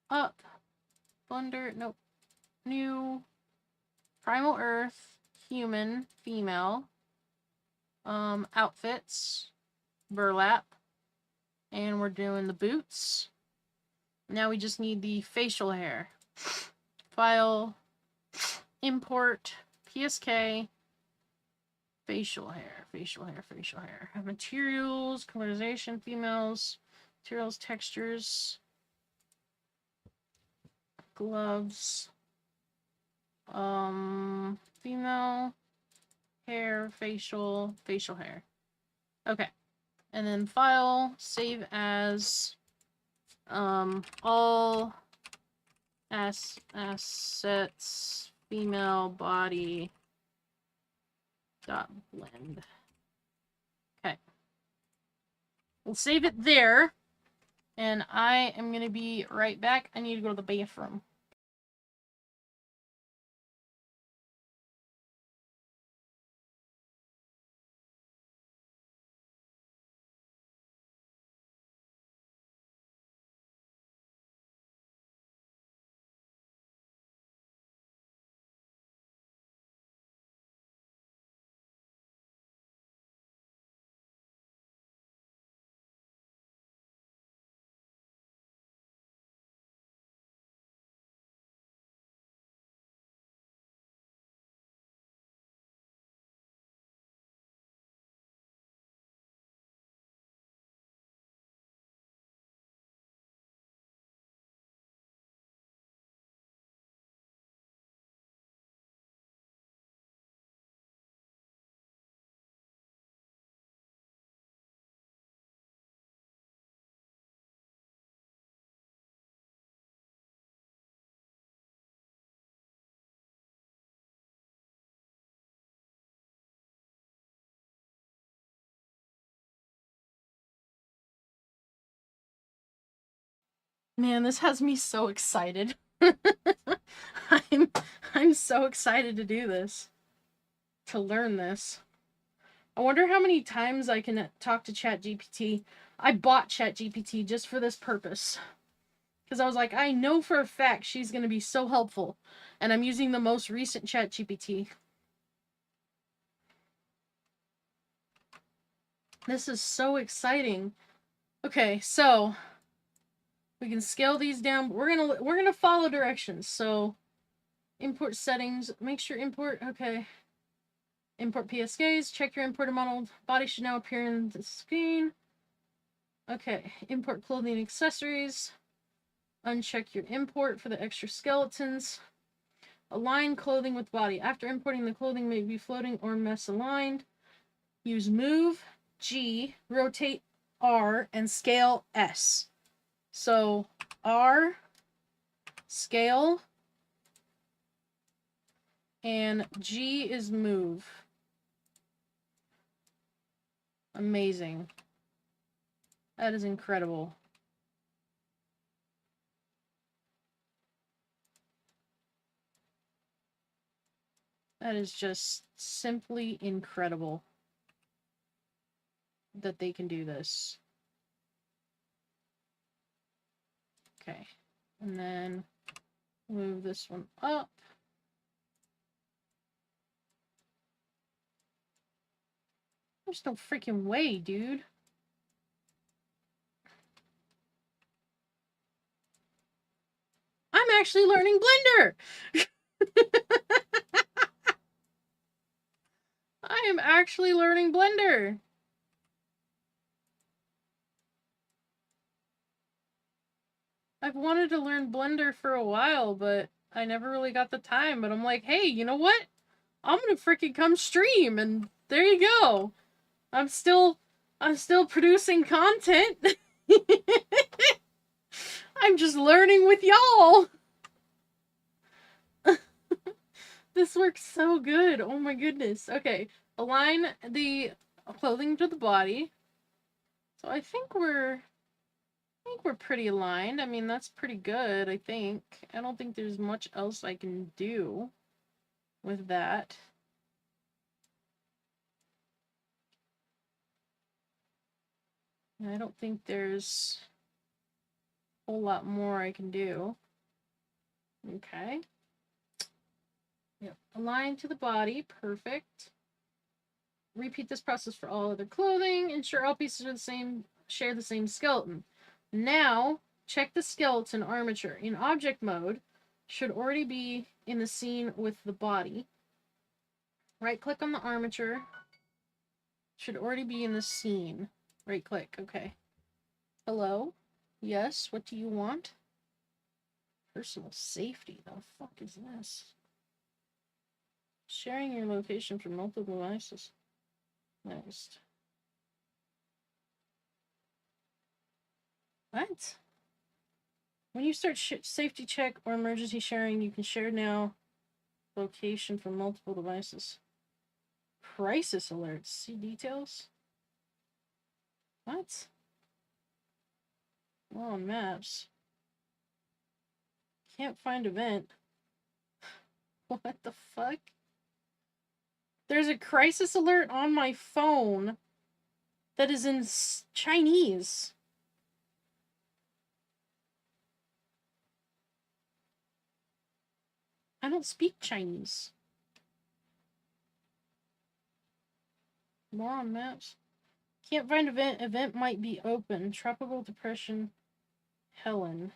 up. Blender, nope. New. Primal Earth. Human. Female. Outfits. Burlap. And we're doing the boots. Now we just need the facial hair. File. Import. PSK. Facial hair. Facial hair. Facial hair. Materials. Colorization. Females. Materials. Textures. Gloves. Female. Hair. Facial. Facial hair. Okay. And then file. Save as. All assets female body dot blend. Okay. We'll save it there. And I am gonna be right back. I need to go to the bathroom. Man, this has me so excited. I'm so excited to do this. To learn this. I wonder how many times I can talk to ChatGPT. I bought ChatGPT just for this purpose. Because I was like, I know for a fact she's going to be so helpful. And I'm using the most recent ChatGPT. This is so exciting. Okay, so we can scale these down. But we're gonna follow directions. So import settings. Make sure import. Okay. Import PSKs. Check your imported model. Body should now appear in the screen. Okay. Import clothing and accessories. Uncheck your import for the extra skeletons. Align clothing with body. After importing, the clothing may be floating or misaligned. Use move G, rotate R, and scale S. So R, scale, and G is move. Amazing. That is incredible. That is just simply incredible that they can do this. Okay. And then move this one up. There's no freaking way, dude. I'm actually learning Blender! I am actually learning Blender! I've wanted to learn Blender for a while, but I never really got the time. But I'm like, hey, you know what? I'm gonna freaking come stream, and there you go. I'm still producing content. I'm just learning with y'all. This works so good. Oh my goodness. Okay, align the clothing to the body. So I think we're pretty aligned. I mean, that's pretty good, I think. I don't think there's much else I can do with that. I don't think there's a whole lot more I can do. Okay. Yep. Align to the body. Perfect. Repeat this process for all other clothing. Ensure all pieces are the same, share the same skeleton. Now, check the skeleton armature. In object mode, should already be in the scene with the body. Right click on the armature. Should already be in the scene. Right click. Okay. Hello? Yes, what do you want? Personal safety. The fuck is this? Sharing your location from multiple devices. Next. What? When you start safety check or emergency sharing, you can share now location from multiple devices. Crisis alerts. See details? What? Well, on maps. Can't find event. What the fuck? There's a crisis alert on my phone that is in Chinese. I don't speak Chinese. More on maps. Can't find event. Event might be open. Tropical Depression. Helen.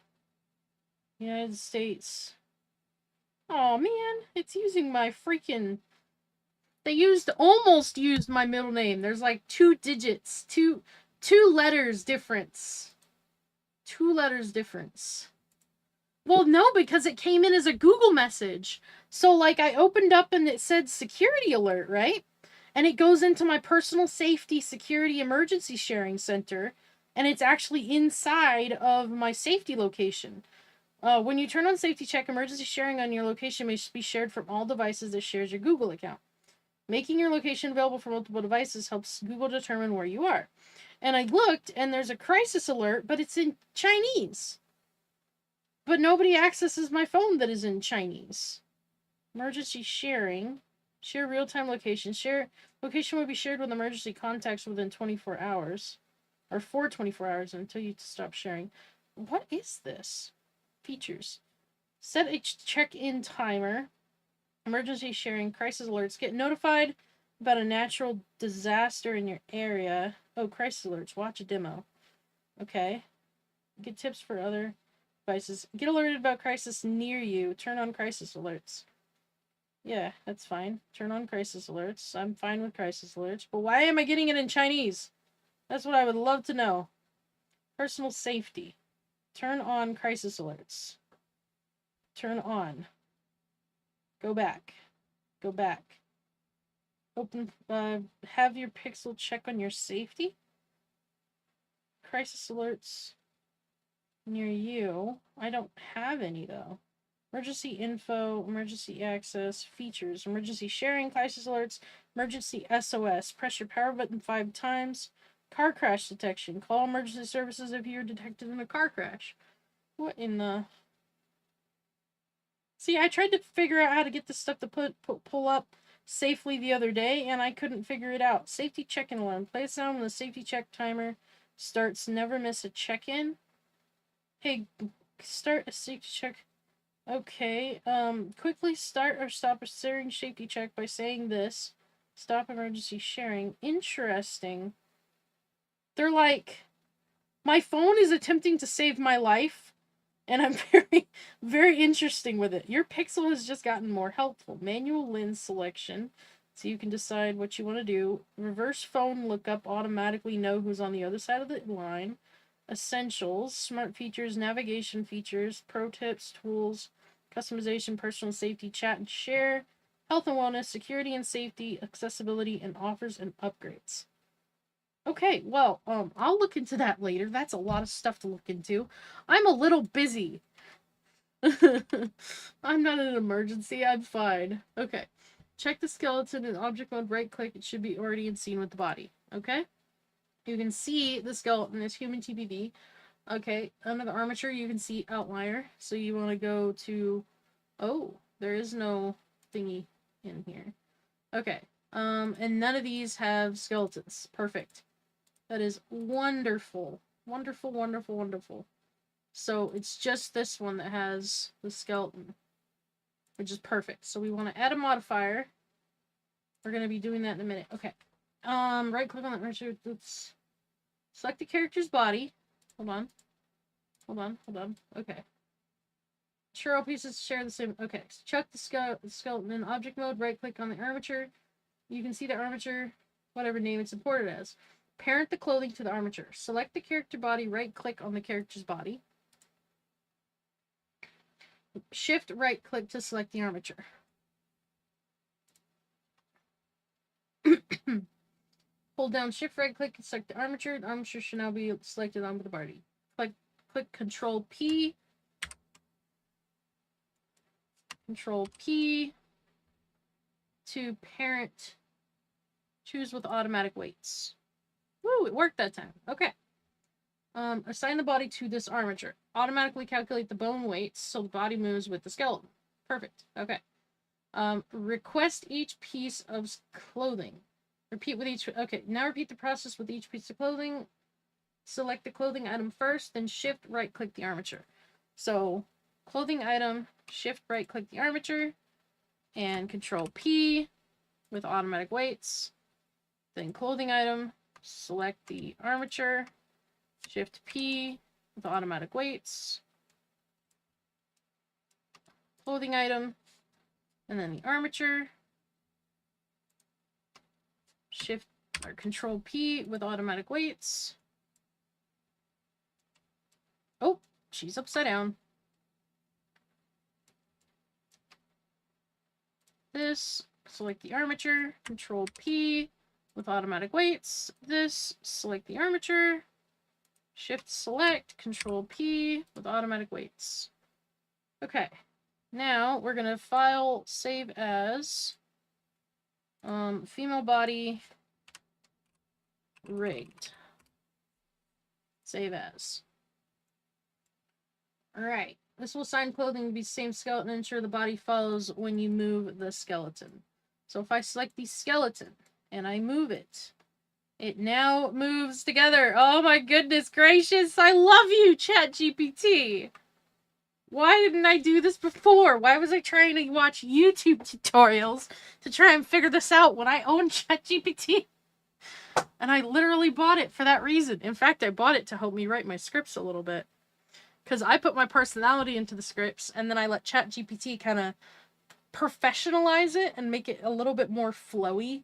United States. Oh man, it's using my freaking... They almost used my middle name. There's like 2 digits. Two letters difference. 2 letters difference. Well, no, because it came in as a Google message. So, like, I opened up and it said security alert, right? And it goes into my personal safety security emergency sharing center. And it's actually inside of my safety location. When you turn on safety check, emergency sharing on your location may be shared from all devices that shares your Google account. Making your location available for multiple devices helps Google determine where you are. And I looked, and there's a crisis alert, but it's in Chinese. But nobody accesses my phone that is in Chinese. Emergency sharing. Share real-time location. Location will be shared with emergency contacts within 24 hours. Or for 24 hours until you stop sharing. What is this? Features. Set a check-in timer. Emergency sharing, crisis alerts. Get notified about a natural disaster in your area. Oh, crisis alerts. Watch a demo. Okay. Get tips for other devices. Get alerted about crisis near you. Turn on crisis alerts. Yeah, that's fine. Turn on crisis alerts. I'm fine with crisis alerts. But why am I getting it in Chinese? That's what I would love to know. Personal safety. Turn on crisis alerts. Turn on. Go back. Go back. Open, have your pixel check on your safety. Crisis alerts near you. I don't have any though. Emergency info, emergency access, features, emergency sharing, crisis alerts, emergency SOS. Press your power button 5 times. Car crash detection. Call emergency services if you're detected in a car crash. What in the... See, I tried to figure out how to get this stuff to pull up safely the other day, and I couldn't figure it out. Safety check-in alarm. Play a sound when the safety check timer starts. Never miss a check-in. Hey, start a safety check. Okay, quickly start or stop a steering safety check by saying this. Stop emergency sharing. Interesting. They're like, my phone is attempting to save my life, and I'm very, very interesting with it. Your Pixel has just gotten more helpful. Manual lens selection, so you can decide what you want to do. Reverse phone lookup, automatically know who's on the other side of the line. Essentials, smart features, navigation features, pro tips, tools, customization, personal safety, chat and share, health and wellness, security and safety, accessibility, and offers and upgrades. Okay, well, I'll look into that later. That's a lot of stuff to look into. I'm a little busy. I'm not in an emergency. I'm fine. Okay. Check the skeleton in object mode, right click. It should be already in scene with the body. Okay? You can see the skeleton is human TPV. Okay, under the armature, you can see outlier. So you want to go to... Oh, there is no thingy in here. Okay. And none of these have skeletons. Perfect. That is wonderful. Wonderful, wonderful, wonderful. So it's just this one that has the skeleton, which is perfect. So we want to add a modifier. We're going to be doing that in a minute. Okay. Right click on that measure. Let's select the character's body. Hold on. Hold on. Hold on. Okay. Sure, all pieces share the same. Okay. So chuck the skeleton in object mode. Right click on the armature. You can see the armature, whatever name it's imported as. Parent the clothing to the armature. Select the character body. Right click on the character's body. Shift right click to select the armature. Hold down shift right click and select the armature. The armature should now be selected onto the body. Click Control P. Control P to parent. Choose with automatic weights. Woo, it worked that time. Okay. Assign the body to this armature. Automatically calculate the bone weights so the body moves with the skeleton. Perfect. Okay. Request each piece of clothing. Repeat with each... Okay, now repeat the process with each piece of clothing. Select the clothing item first, then shift right-click the armature. So, clothing item, shift right-click the armature, and Control P with automatic weights. Then clothing item, select the armature, shift P with automatic weights. Clothing item, and then the armature. Shift or Control P with automatic weights. Oh, she's upside down. This, select the armature, Control P with automatic weights. This, select the armature, Shift select, Control P with automatic weights. Okay, now we're gonna file save as female body rigged. Save as. Alright, this will assign clothing to be the same skeleton and ensure the body follows when you move the skeleton. So if I select the skeleton and I move it, it now moves together. Oh my goodness gracious, I love you, ChatGPT! Why didn't I do this before? Why was I trying to watch YouTube tutorials to try and figure this out when I own ChatGPT? And I literally bought it for that reason. In fact, I bought it to help me write my scripts a little bit. Because I put my personality into the scripts, and then I let ChatGPT kind of professionalize it and make it a little bit more flowy.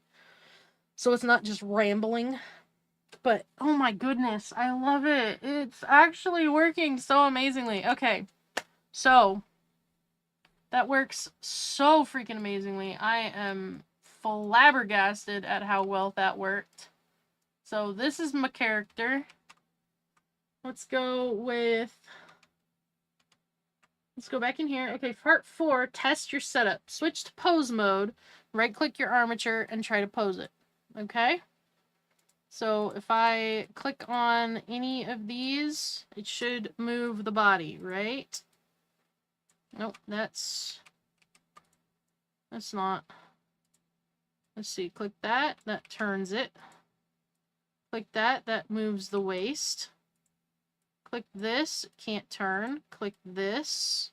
So it's not just rambling. But, oh my goodness, I love it. It's actually working so amazingly. Okay, so that works so freaking amazingly. I am flabbergasted at how well that worked. So this is my character. Let's go back in here. Okay, part 4, test your setup. Switch to pose mode, right-click your armature, and try to pose it. Okay? So if I click on any of these, it should move the body, right? Nope, that's not. Let's see, click that, that turns it. Click that, that moves the waist. Click this, can't turn. Click this.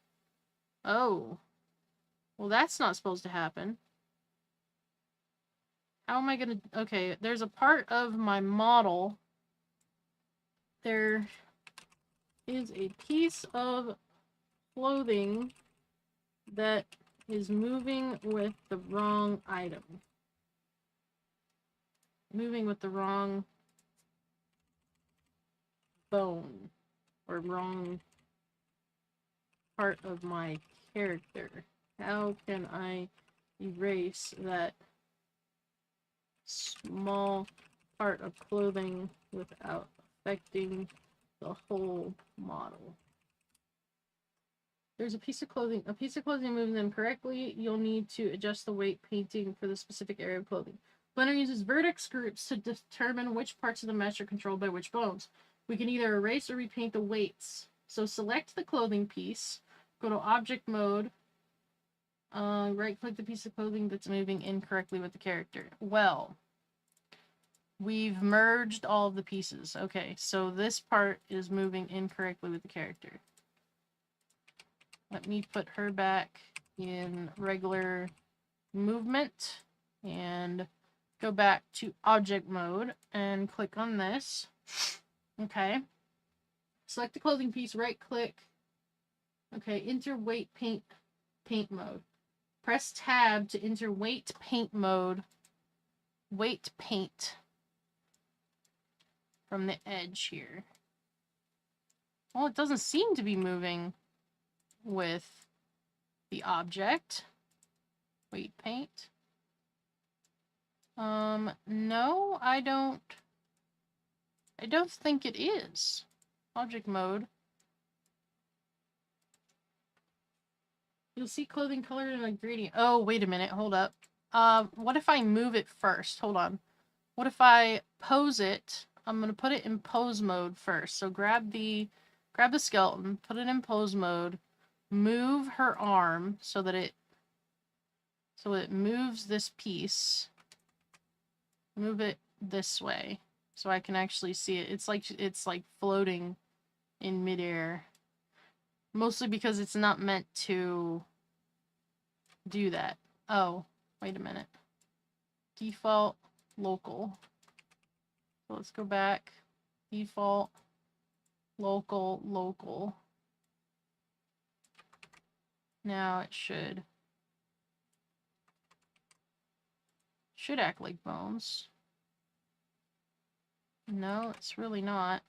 Oh. Well, that's not supposed to happen. How am I gonna... Okay, there's a part of my model. There is a piece of clothing that is moving with the wrong item. Moving with the wrong bone. Or wrong part of my character. How can I erase that small part of clothing without affecting the whole model? There's a piece of clothing moving incorrectly. You'll need to adjust the weight painting for the specific area of clothing. Blender uses vertex groups to determine which parts of the mesh are controlled by which bones. We can either erase or repaint the weights. So select the clothing piece, go to object mode, right click the piece of clothing that's moving incorrectly with the character. Well, we've merged all of the pieces. Okay, so this part is moving incorrectly with the character. Let me put her back in regular movement and go back to object mode and click on this. Okay. Select the clothing piece, right click. Okay, enter weight paint mode. Press tab to enter weight paint mode. Weight paint from the edge here. Well, it doesn't seem to be moving with the object. Weight paint. No, I don't think it is. Object mode. You'll see clothing colored in a gradient. Oh, wait a minute, hold up. What if I move it first? Hold on. What if I pose it? I'm gonna put it in pose mode first. So grab the skeleton, put it in pose mode, move her arm so that it moves this piece. Move it this way so I can actually see it. It's like floating in midair. Mostly because it's not meant to do that. Oh, wait a minute. Default local. So let's go back. Default local. Now it should act like bones. No, it's really not.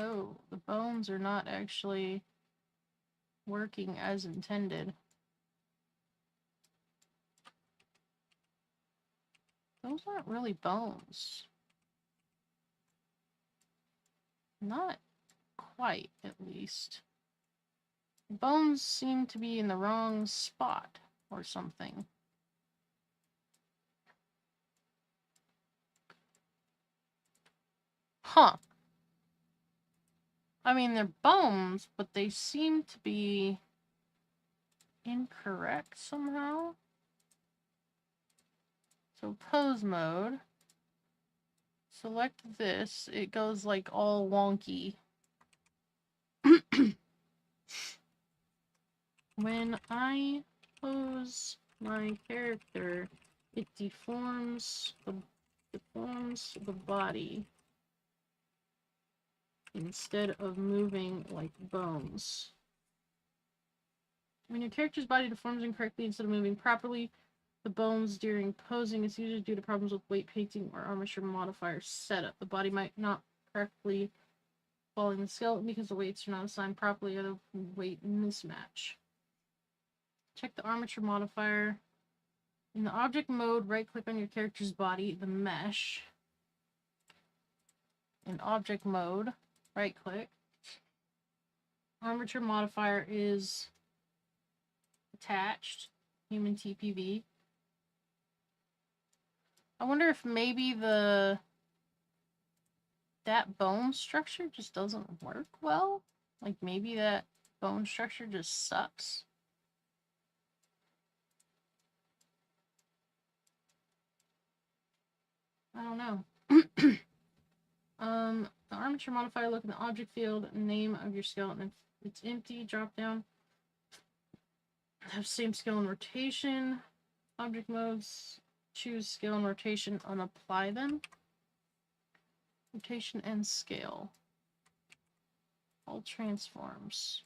Oh, the bones are not actually working as intended. Those aren't really bones. Not quite, at least. Bones seem to be in the wrong spot or something. Huh. I mean, they're bones, but they seem to be incorrect somehow. So pose mode. Select this. It goes like all wonky. When I pose my character, it deforms the body instead of moving like bones. When your character's body deforms incorrectly instead of moving properly, the bones during posing is usually due to problems with weight painting or armature modifier setup. The body might not correctly fall in the skeleton because the weights are not assigned properly or the weight mismatch. Check the armature modifier. In the object mode, right-click on your character's body, the mesh. In object mode, right-click. Armature modifier is attached. Human TPV. I wonder if maybe that bone structure just doesn't work well? Like maybe that bone structure just sucks? I don't know. The armature modifier, look in the object field, name of your skeleton. If it's empty, drop down. Have same scale and rotation. Object modes. Choose scale and rotation and apply them. Rotation and scale. All transforms.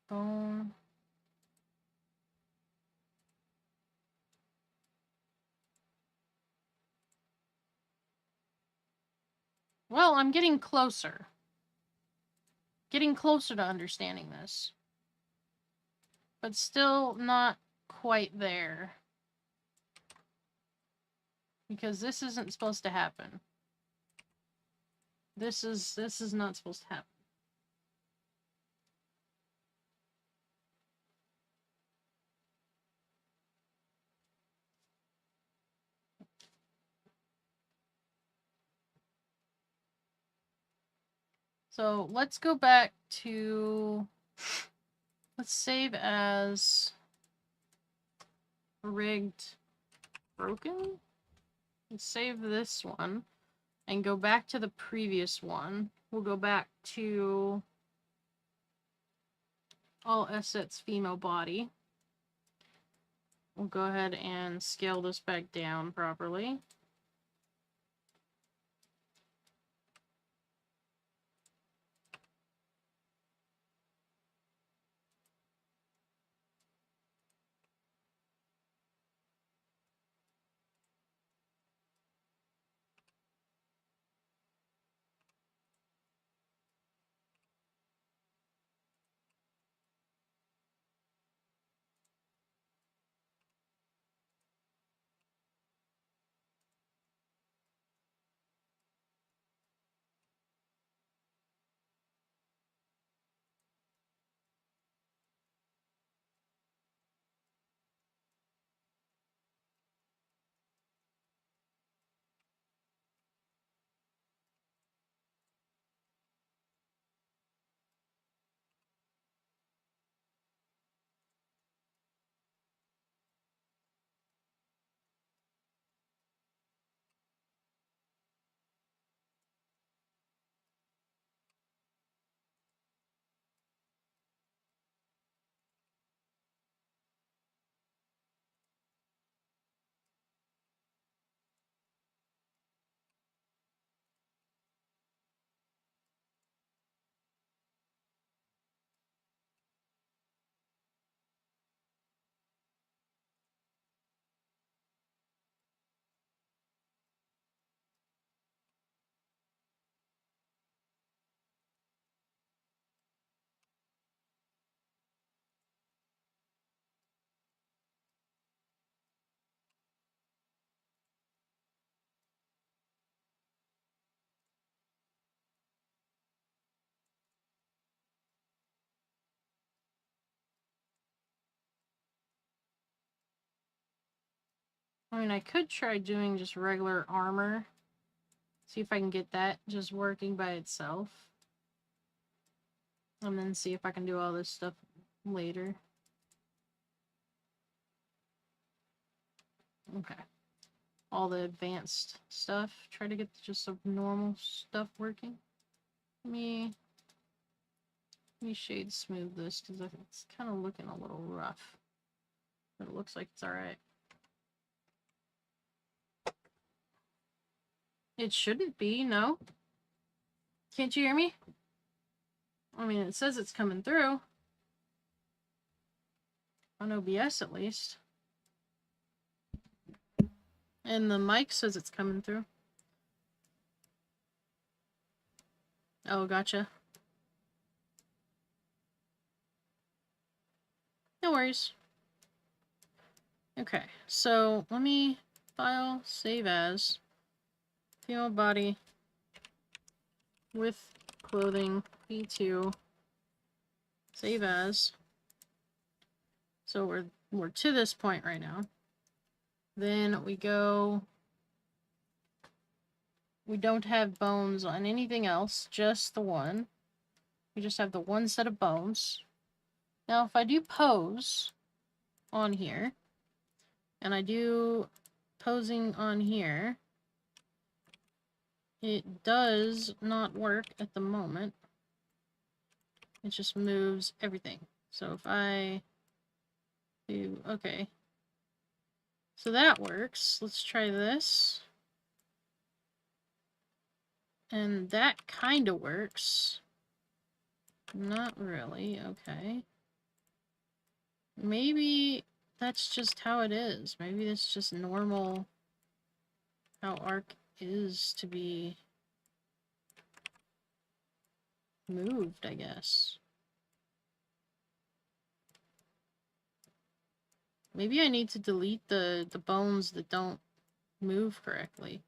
Bone. Well, I'm getting closer. Getting closer to understanding this. But still not quite there. Because this isn't supposed to happen. This is not supposed to happen. So let's go back to, let's save as rigged broken. Let's save this one and go back to the previous one. We'll go back to all assets female body. We'll go ahead and scale this back down properly. I mean, I could try doing just regular armor. See if I can get that just working by itself. And then see if I can do all this stuff later. Okay. All the advanced stuff. Try to get just some normal stuff working. Let me shade smooth this because I think it's kind of looking a little rough. But it looks like it's alright. It shouldn't be, no? Can't you hear me? I mean, it says it's coming through. On OBS, at least. And the mic says it's coming through. Oh, gotcha. No worries. Okay, so let me file, save as, female body with clothing, P2, save as. So we're to this point right now. Then we go, we don't have bones on anything else, just the one. We just have the one set of bones. Now if I do pose on here, and I do posing on here, it does not work at the moment. It just moves everything. So if I do, okay. So that works. Let's try this. And that kind of works. Not really, okay. Maybe that's just how it is. Maybe that's just normal how ARK is to be moved, I guess. Maybe I need to delete the bones that don't move correctly.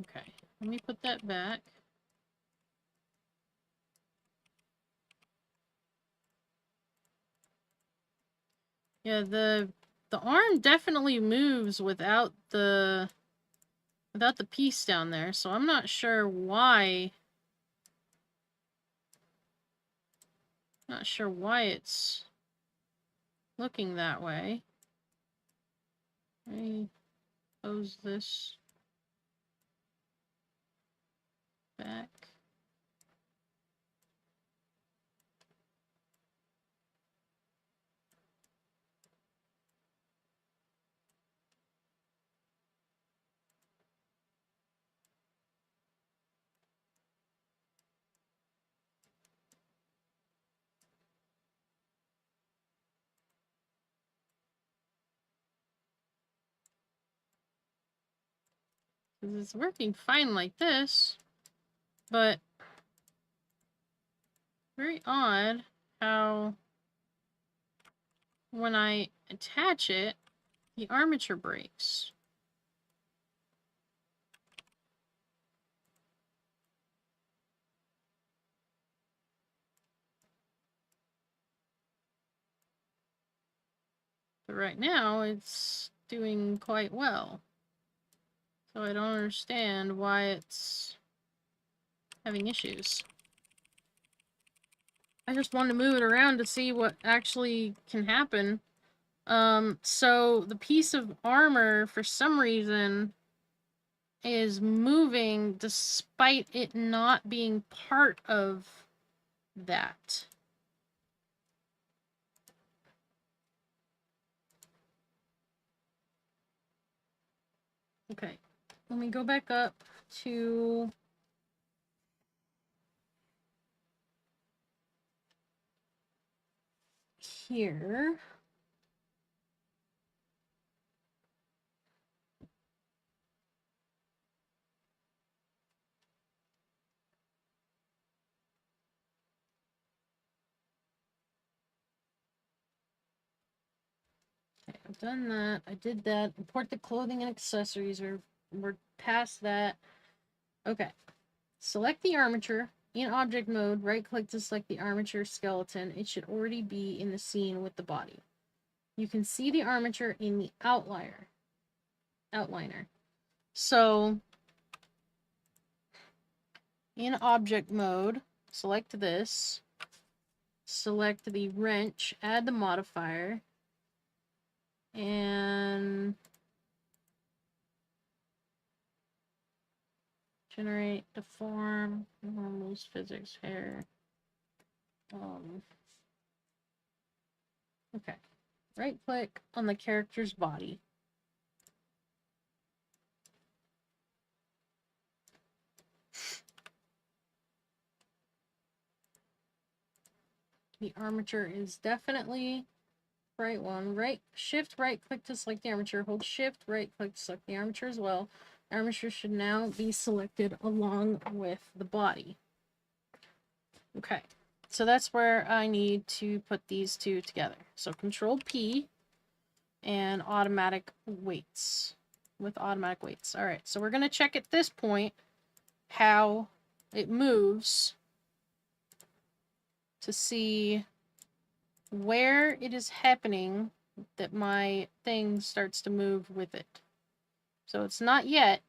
Okay, let me put that back. Yeah, the arm definitely moves without the piece down there, so I'm not sure why. Not sure why it's looking that way. Let me close this back. Because it's working fine like this, but very odd how when I attach it, the armature breaks. But right now, it's doing quite well. So I don't understand why it's having issues. I just wanted to move it around to see what actually can happen. So the piece of armor, for some reason, is moving despite it not being part of that. Okay, let me go back up to here. Okay, I've done that. I did that. Import the clothing and accessories. We're past that. Okay. Select the armature. In object mode, right-click to select the armature skeleton. It should already be in the scene with the body. You can see the armature in the outliner. So, in object mode, select this. Select the wrench, add the modifier, and generate, deform, normals, physics, hair. Okay. Right click on the character's body. The armature is definitely the right one. Shift right click to select the armature. Hold shift right click to select the armature as well. The armature should now be selected along with the body. Okay. So that's where I need to put these two together. So Control P and automatic weights. With automatic weights. Alright, so we're going to check at this point how it moves to see where it is happening that my thing starts to move with it. So it's not yet.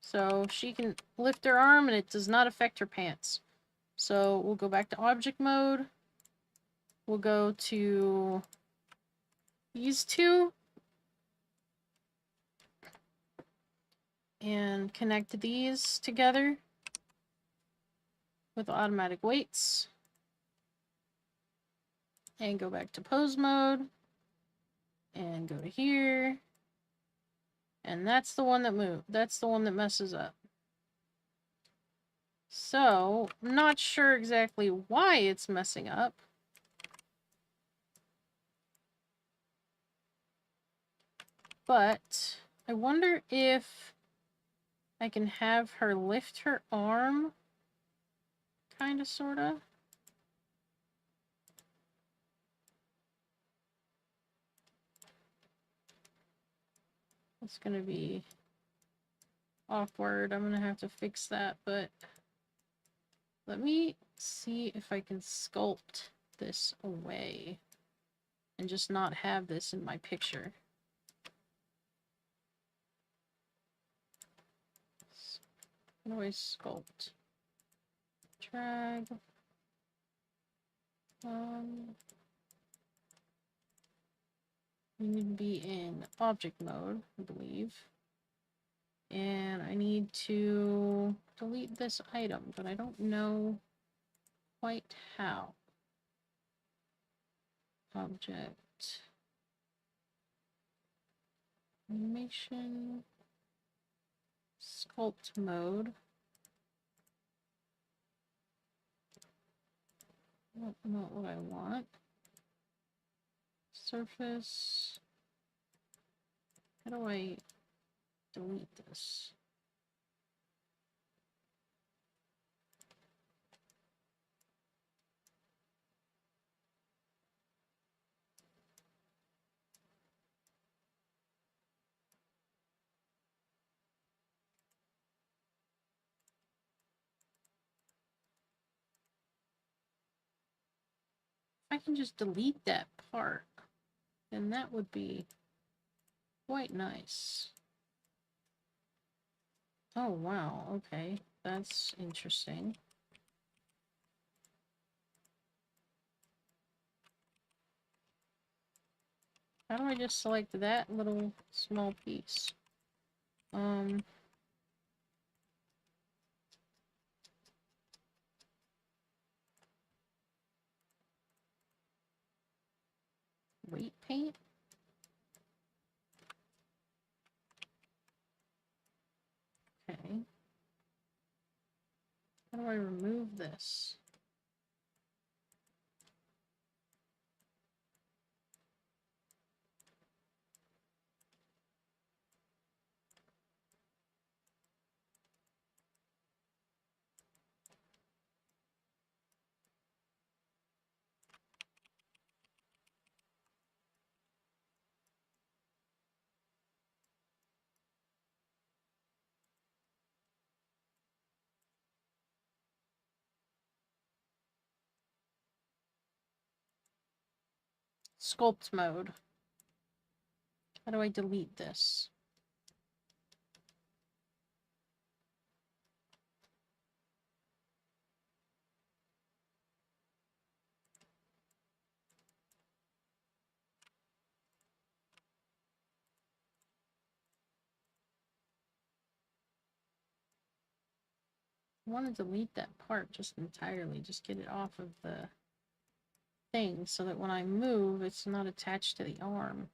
So she can lift her arm and it does not affect her pants. So we'll go back to object mode. We'll go to these two and connect these together with automatic weights and go back to pose mode and go to here, and that's the one that that's the one that messes up. So I'm not sure exactly why it's messing up, but I wonder if I can have her lift her arm, kinda sorta. It's gonna be awkward. I'm gonna have to fix that, but let me see if I can sculpt this away and just not have this in my picture. How do I sculpt? Drag. We need to be in object mode, I believe. And I need to delete this item, but I don't know quite how. Object. Animation. Sculpt mode. Not what I want. Surface. How do I delete this? If I can just delete that part, then that would be quite nice. Oh, wow, okay. That's interesting. How do I just select that little small piece? Weight paint? Okay. How do I remove this? Sculpt mode. How do I delete this? I want to delete that part just entirely, just get it off of the thing so that when I move, it's not attached to the arm.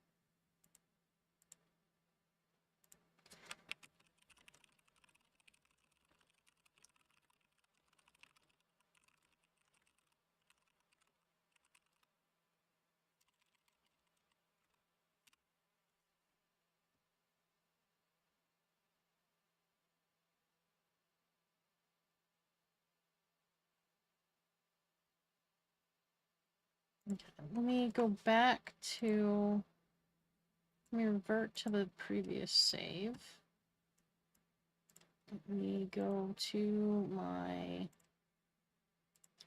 Okay, let me go back to... Let me revert to the previous save. Let me go to my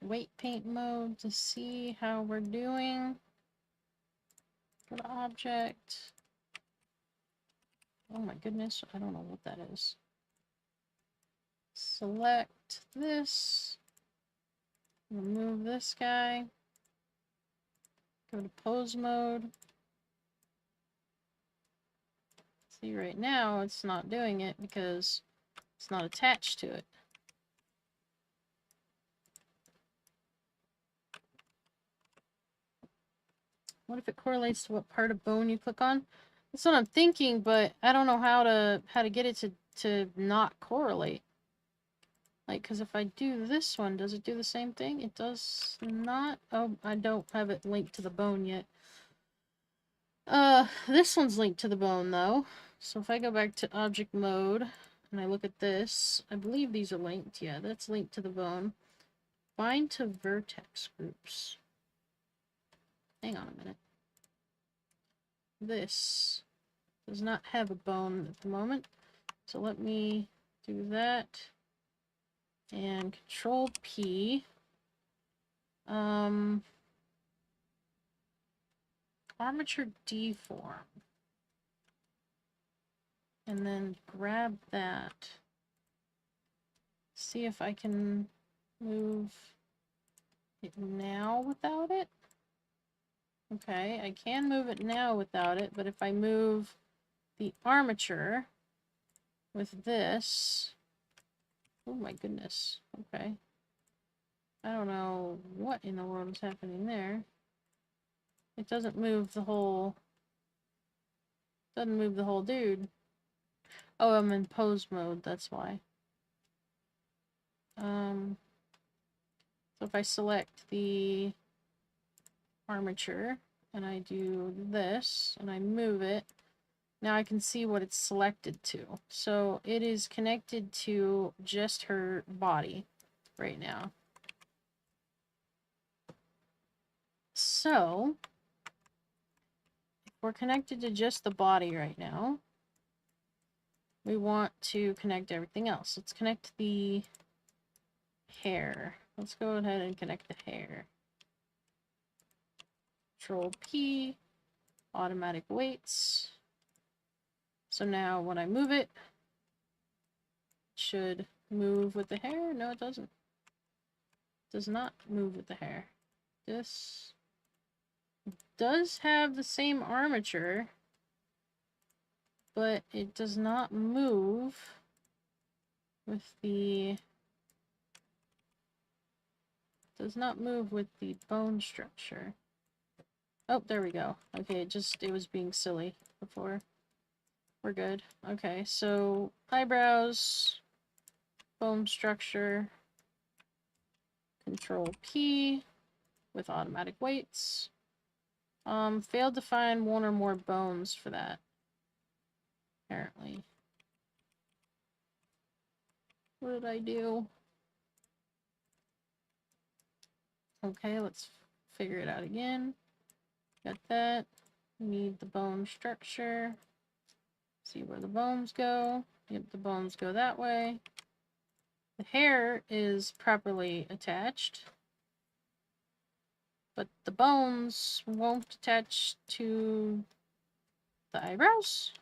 weight paint mode to see how we're doing. Go to object. Oh my goodness, I don't know what that is. Select this. Remove this guy. Go to pose mode. See, right now it's not doing it because it's not attached to it. What if it correlates to what part of bone you click on? That's what I'm thinking, but I don't know how to get it to not correlate. Like, because if I do this one, does it do the same thing? It does not. Oh, I don't have it linked to the bone yet. This one's linked to the bone, though. So if I go back to object mode, and I look at this, I believe these are linked. Yeah, that's linked to the bone. Bind to vertex groups. Hang on a minute. This does not have a bone at the moment. So let me do that. And Control P. Armature deform. And then grab that. See if I can move it now without it. Okay, I can move it now without it, but if I move the armature with this... Oh my goodness. Okay. I don't know what in the world is happening there. It doesn't move the whole... Doesn't move the whole dude. Oh, I'm in pose mode, that's why. So if I select the armature and I do this and I move it, now I can see what it's selected to. So it is connected to just her body right now. So if we're connected to just the body right now, we want to connect everything else. Let's connect the hair. Let's go ahead and connect the hair. Control P, automatic weights. So now when I move it, it should move with the hair. No, it doesn't. It does not move with the hair. This does have the same armature, but it does not move with the bone structure. Oh, there we go. Okay, it was being silly before. We're good. Okay, so eyebrows, bone structure, Control P with automatic weights. Failed to find one or more bones for that. Apparently. What did I do? Okay, let's figure it out again. Got that. Need the bone structure. See where the bones go. Yep, the bones go that way. The hair is properly attached, but the bones won't attach to the eyebrows.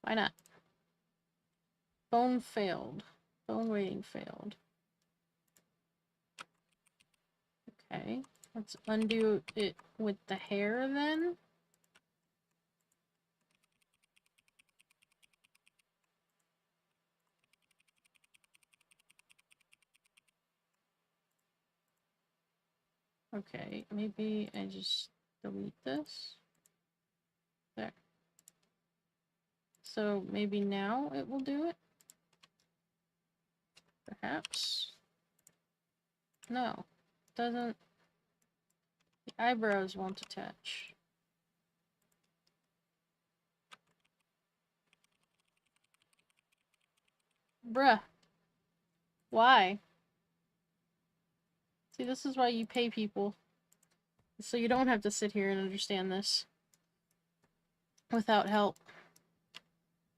Why not? Bone failed. Bone weighting failed. Okay, let's undo it with the hair then. Okay, maybe I just delete this. There. So maybe now it will do it? Perhaps? No. Doesn't... The eyebrows won't attach. Bruh. Why? See, this is why you pay people. So you don't have to sit here and understand this without help.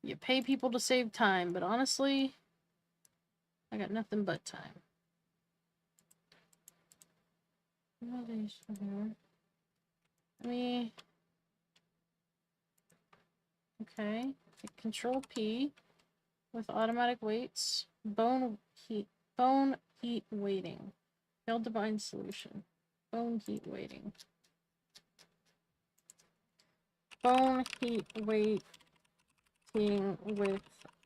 You pay people to save time, but honestly, I got nothing but time. Okay. Control P with automatic weights. Bone heat weighting. Failed to bind solution. Bone heat weighting. Bone heat weighting with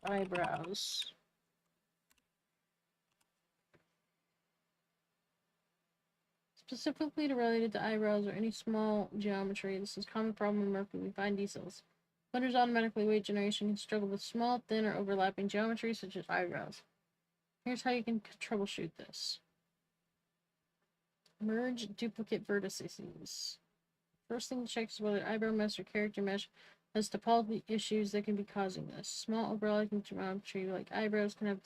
eyebrows. Specifically related to eyebrows or any small geometry, this is a common problem when we find details. Blenders automatically weight generation can struggle with small, thin, or overlapping geometry such as eyebrows. Here's how you can troubleshoot this. Merge duplicate vertices. First thing to check is whether eyebrow mesh or character mesh has topology issues that can be causing this. Small overlapping geometry like eyebrows can have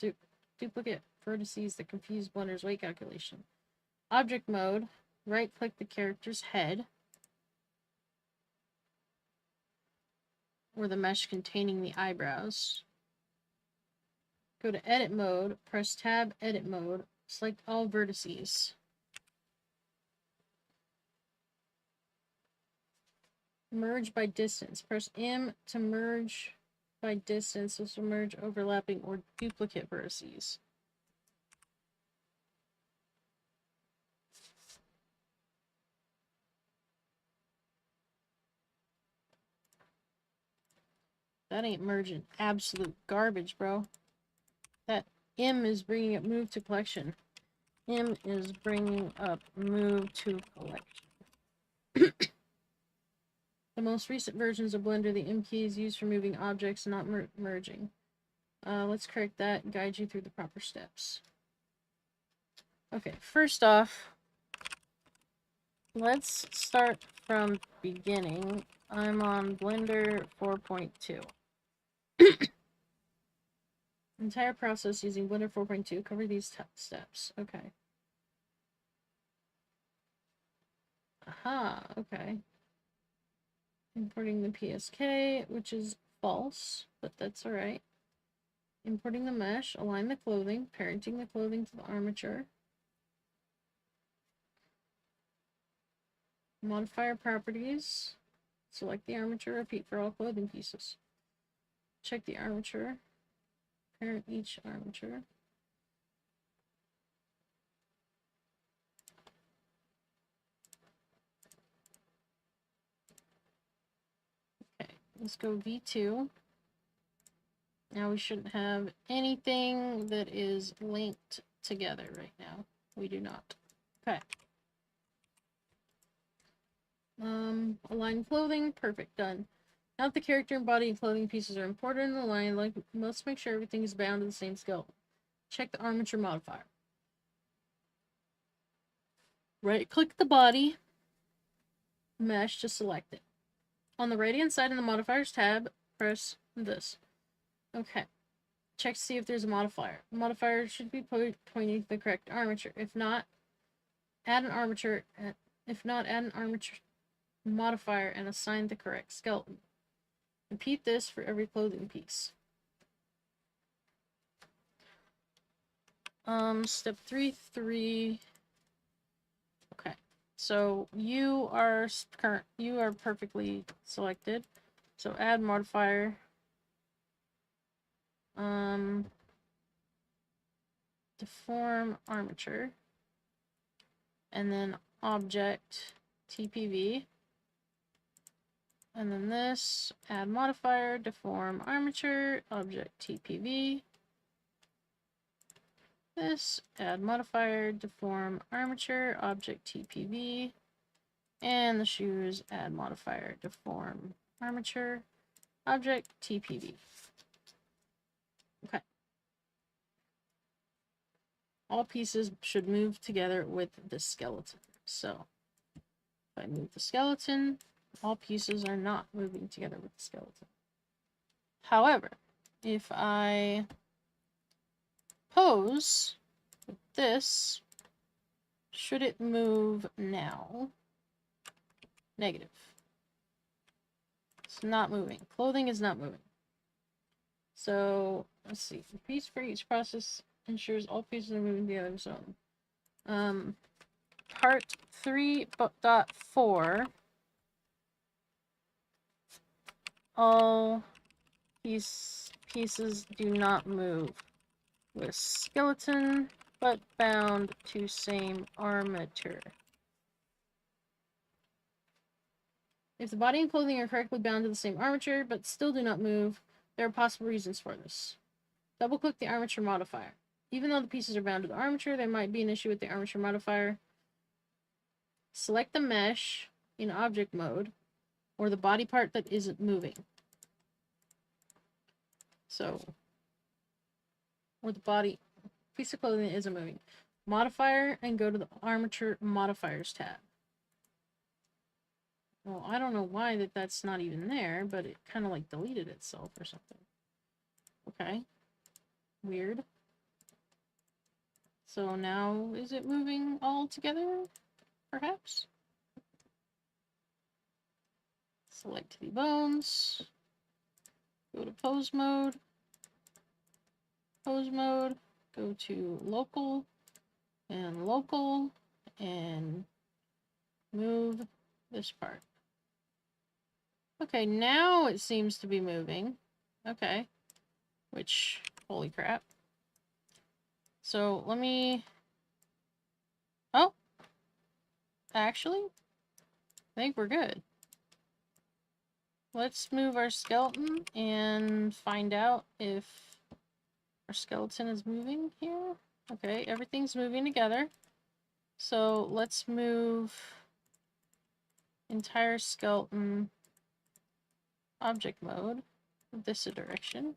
duplicate vertices that confuse Blender's weight calculation. Object mode, right-click the character's head, or the mesh containing the eyebrows. Go to edit mode, press tab edit mode, select all vertices. Merge by distance. Press M to merge by distance. This will merge overlapping or duplicate vertices. That ain't merging. Absolute garbage, bro. That M is bringing up move to collection. M is bringing up move to collection. The most recent versions of Blender, the M key is used for moving objects, not merging. Let's correct that and guide you through the proper steps. Okay, first off, let's start from beginning. I'm on Blender 4.2. Entire process using Blender 4.2. Cover these steps. Okay. Aha, okay. Importing the PSK, which is false, but that's alright. Importing the mesh, align the clothing, parenting the clothing to the armature. Modifier properties. Select the armature, repeat for all clothing pieces. Check the armature. Parent each armature. Okay, let's go V2. Now we shouldn't have anything that is linked together right now. We do not. Okay. Align clothing. Perfect. Done. Now that the character and body and clothing pieces are imported in the line, let's make sure everything is bound to the same skeleton. Check the armature modifier. Right-click the body mesh to select it. On the right-hand side in the modifiers tab, press this. Okay. Check to see if there's a modifier. The modifier should be pointing to the correct armature. If not, add an armature. If not, add an armature modifier and assign the correct skeleton. Repeat this for every clothing piece. Step 3.3. Okay. So you are perfectly selected. So add modifier. Deform armature. And then object TPV. And then this, add modifier, deform armature, object TPV. This, add modifier, deform armature, object TPV. And the shoes, add modifier, deform armature, object TPV. Okay. All pieces should move together with the skeleton. So, if I move the skeleton, all pieces are not moving together with the skeleton. However, if I pose with this, should it move now? Negative. It's not moving. Clothing is not moving. So, let's see. The piece for each process ensures all pieces are moving together. So, part 3.4. All pieces do not move with skeleton, but bound to same armature. If the body and clothing are correctly bound to the same armature, but still do not move, there are possible reasons for this. Double-click the armature modifier. Even though the pieces are bound to the armature, there might be an issue with the armature modifier. Select the mesh in object mode, or the body part that isn't moving. So, or the body, piece of clothing that isn't moving. Modifier, and go to the armature modifiers tab. Well, I don't know why that's not even there, but it kind of like deleted itself or something. Okay. Weird. So now, is it moving all together? Perhaps? Select the bones. Go to pose mode. Pose mode. Go to local. And move this part. Okay, now it seems to be moving. Okay. Which, holy crap. So, let me... Oh! Actually, I think we're good. Let's move our skeleton and find out if our skeleton is moving here. Okay, everything's moving together. So, let's move entire skeleton object mode this direction.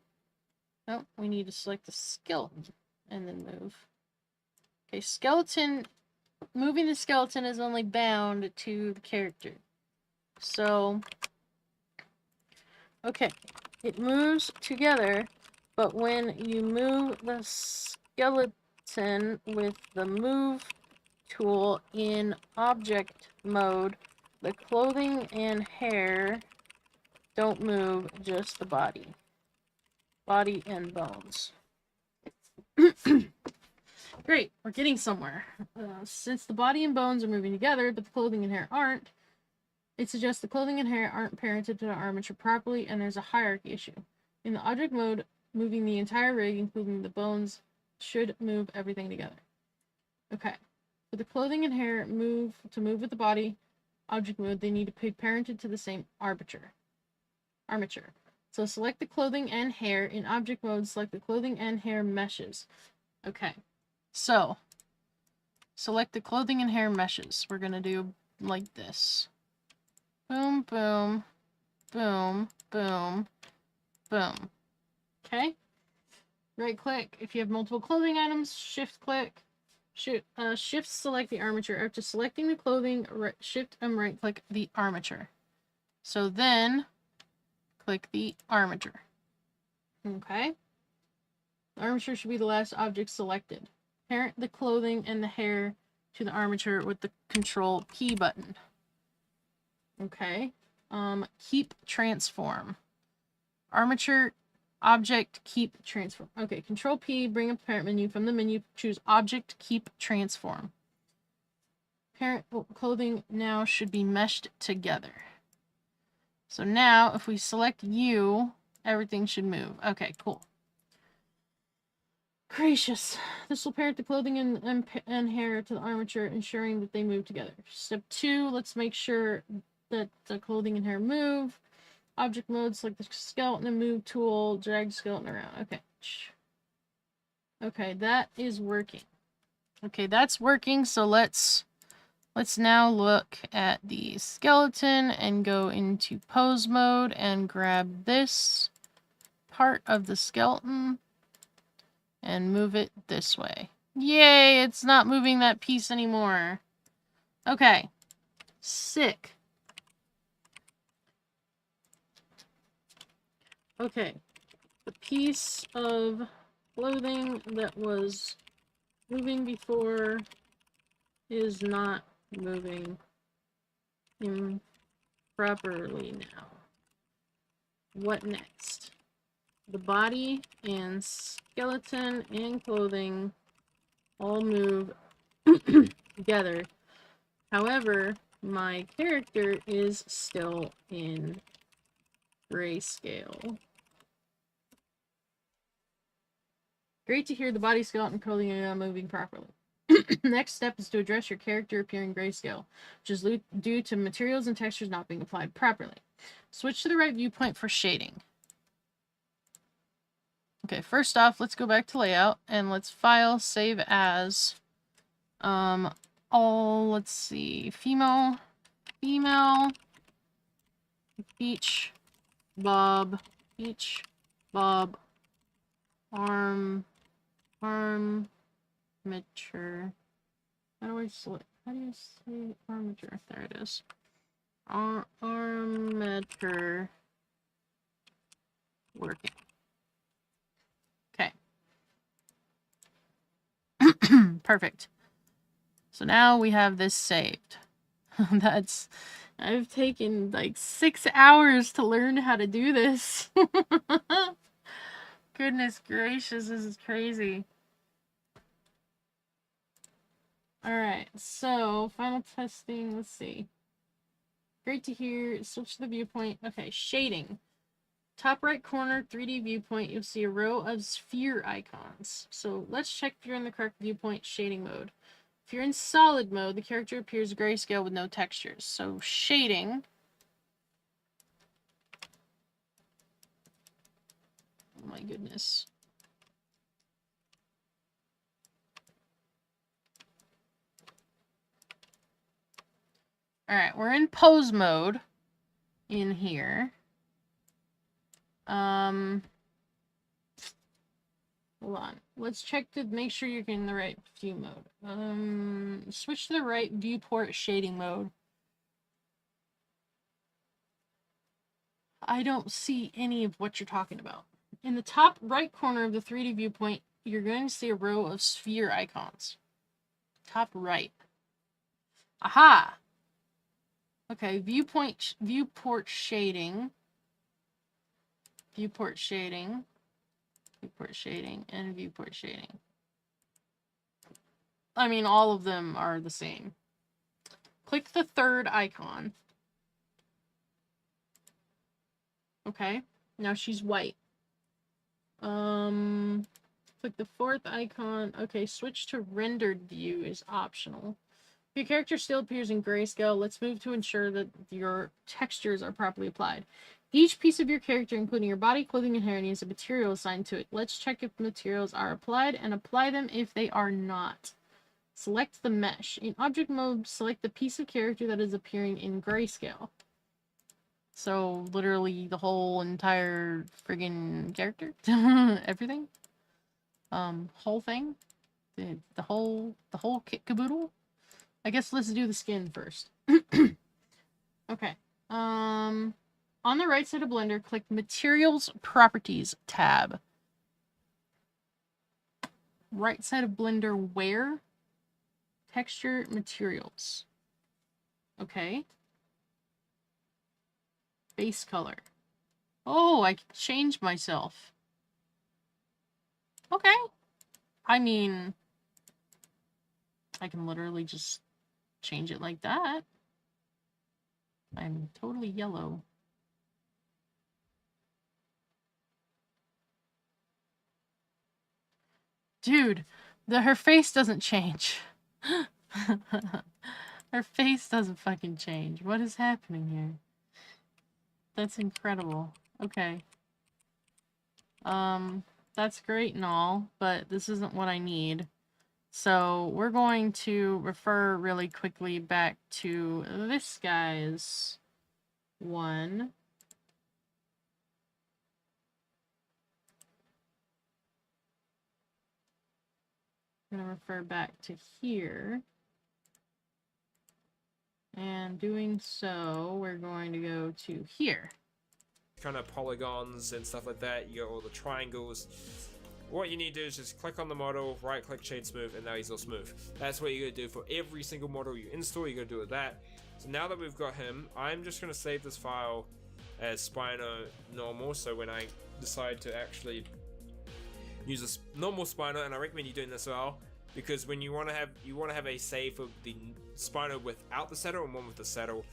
Nope, we need to select the skeleton and then move. Okay, skeleton, moving the skeleton is only bound to the character. So, okay, it moves together, but when you move the skeleton with the move tool in object mode, the clothing and hair don't move, just the body. Body and bones. Great, we're getting somewhere. Since the body and bones are moving together, but the clothing and hair aren't, it suggests the clothing and hair aren't parented to the armature properly, and there's a hierarchy issue. In the object mode, moving the entire rig, including the bones, should move everything together. Okay. For the clothing and hair to move with the body, object mode, they need to be parented to the same armature. So select the clothing and hair. In object mode, select the clothing and hair meshes. Okay. So, select the clothing and hair meshes. We're going to do like this. Boom, boom, boom, boom, boom. Okay? Right click. If you have multiple clothing items, shift click. Shift select the armature. After selecting the clothing, shift and right click the armature. So then, click the armature. Okay? The armature should be the last object selected. Parent the clothing and the hair to the armature with the Control P button. Okay. Keep transform. Armature object keep transform. Okay, Control P, bring up the parent menu. From the menu, choose object keep transform. Parent clothing now should be meshed together. So now, if we select you, everything should move. Okay, cool. Gracious. This will parent the clothing and hair to the armature, ensuring that they move together. Step 2, let's make sure that the clothing and hair move. Object mode, select the skeleton and move tool, drag skeleton around. Okay. Okay, that is working. Okay, that's working, so let's now look at the skeleton and go into pose mode and grab this part of the skeleton and move it this way. Yay, it's not moving that piece anymore. Okay. Sick. Okay. The piece of clothing that was moving before is not moving improperly now. What next? The body and skeleton and clothing all move together. However, my character is still in grayscale. Great to hear the body, skeleton, clothing are moving properly. Next step is to address your character appearing grayscale, which is due to materials and textures not being applied properly. Switch to the right viewpoint for shading. Okay, first off, let's go back to layout and let's file, save as, let's see, female, beach, bob, armature. How do you say armature? There it is. Armature working. Okay. Perfect. So now we have this saved. I've taken like 6 hours to learn how to do this. Goodness gracious, this is crazy. Alright, so final testing, let's see. Great to hear. Switch to the viewpoint. Okay, shading. Top right corner, 3D viewpoint, you'll see a row of sphere icons. So let's check if you're in the correct viewpoint shading mode. If you're in solid mode, the character appears grayscale with no textures. So shading. Oh my goodness. Alright, we're in pose mode in here. Hold on. Let's check to make sure you're in the right view mode. Switch to the right viewport shading mode. I don't see any of what you're talking about. In the top right corner of the 3D viewpoint, you're going to see a row of sphere icons. Top right. Aha! Okay, viewport shading. Viewport shading, and viewport shading. I mean, all of them are the same. Click the third icon. Okay, now she's white. Click the fourth icon. Okay, switch to rendered view is optional. If your character still appears in grayscale, let's move to ensure that your textures are properly applied. Each piece of your character, including your body, clothing, and hair, needs a material assigned to it. Let's check if materials are applied and apply them if they are not. Select the mesh. In object mode, select the piece of character that is appearing in grayscale. So, literally the whole entire friggin' character? Everything? Whole thing? The whole kit caboodle? I guess let's do the skin first. Okay. On the right side of Blender, click Materials Properties tab. Right side of Blender, where? Texture Materials. Okay. Base color. Oh, I can change myself. Okay. I mean, I can literally just change it like that. I'm totally yellow. Dude, her face doesn't change. Her face doesn't fucking change. What is happening here? That's incredible. Okay. That's great and all, but this isn't what I need. So we're going to refer really quickly back to this guy's one. I'm going to refer back to here. And doing so, we're going to go to here. Kind of polygons and stuff like that. You got all the triangles. What you need to do is just click on the model, right click, shade smooth, and now he's all smooth. That's what you're gonna do for every single model you install. You're gonna do with that. So now that we've got him, I'm just gonna save this file as Spino normal. So when I decide to actually use a normal Spino, and I recommend you doing this as well, because when you want to have a save of the Spino without the saddle and one with the saddle.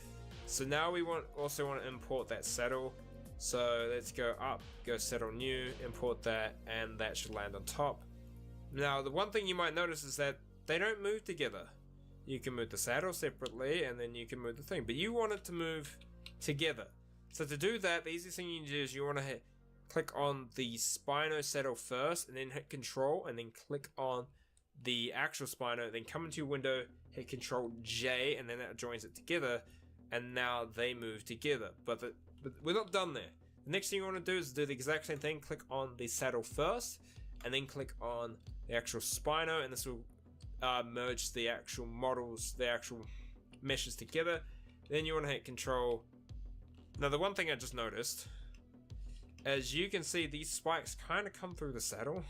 So now we also want to import that saddle. So let's go up, go settle new, import that, and that should land on top. Now the one thing you might notice is that they don't move together. You can move the saddle separately, and then you can move the thing. But you want it to move together. So to do that, the easiest thing you can do is you want to click on the Spino saddle first, and then hit Control, and then click on the actual Spino, then come into your window, hit Control J, and then that joins it together, and now they move together. But we're not done there. The next thing you want to do is do the exact same thing. Click on the saddle first, and then click on the actual Spino, and this will merge the actual models, the actual meshes together. Then you want to hit Control. Now the one thing I just noticed, as you can see, these spikes kind of come through the saddle.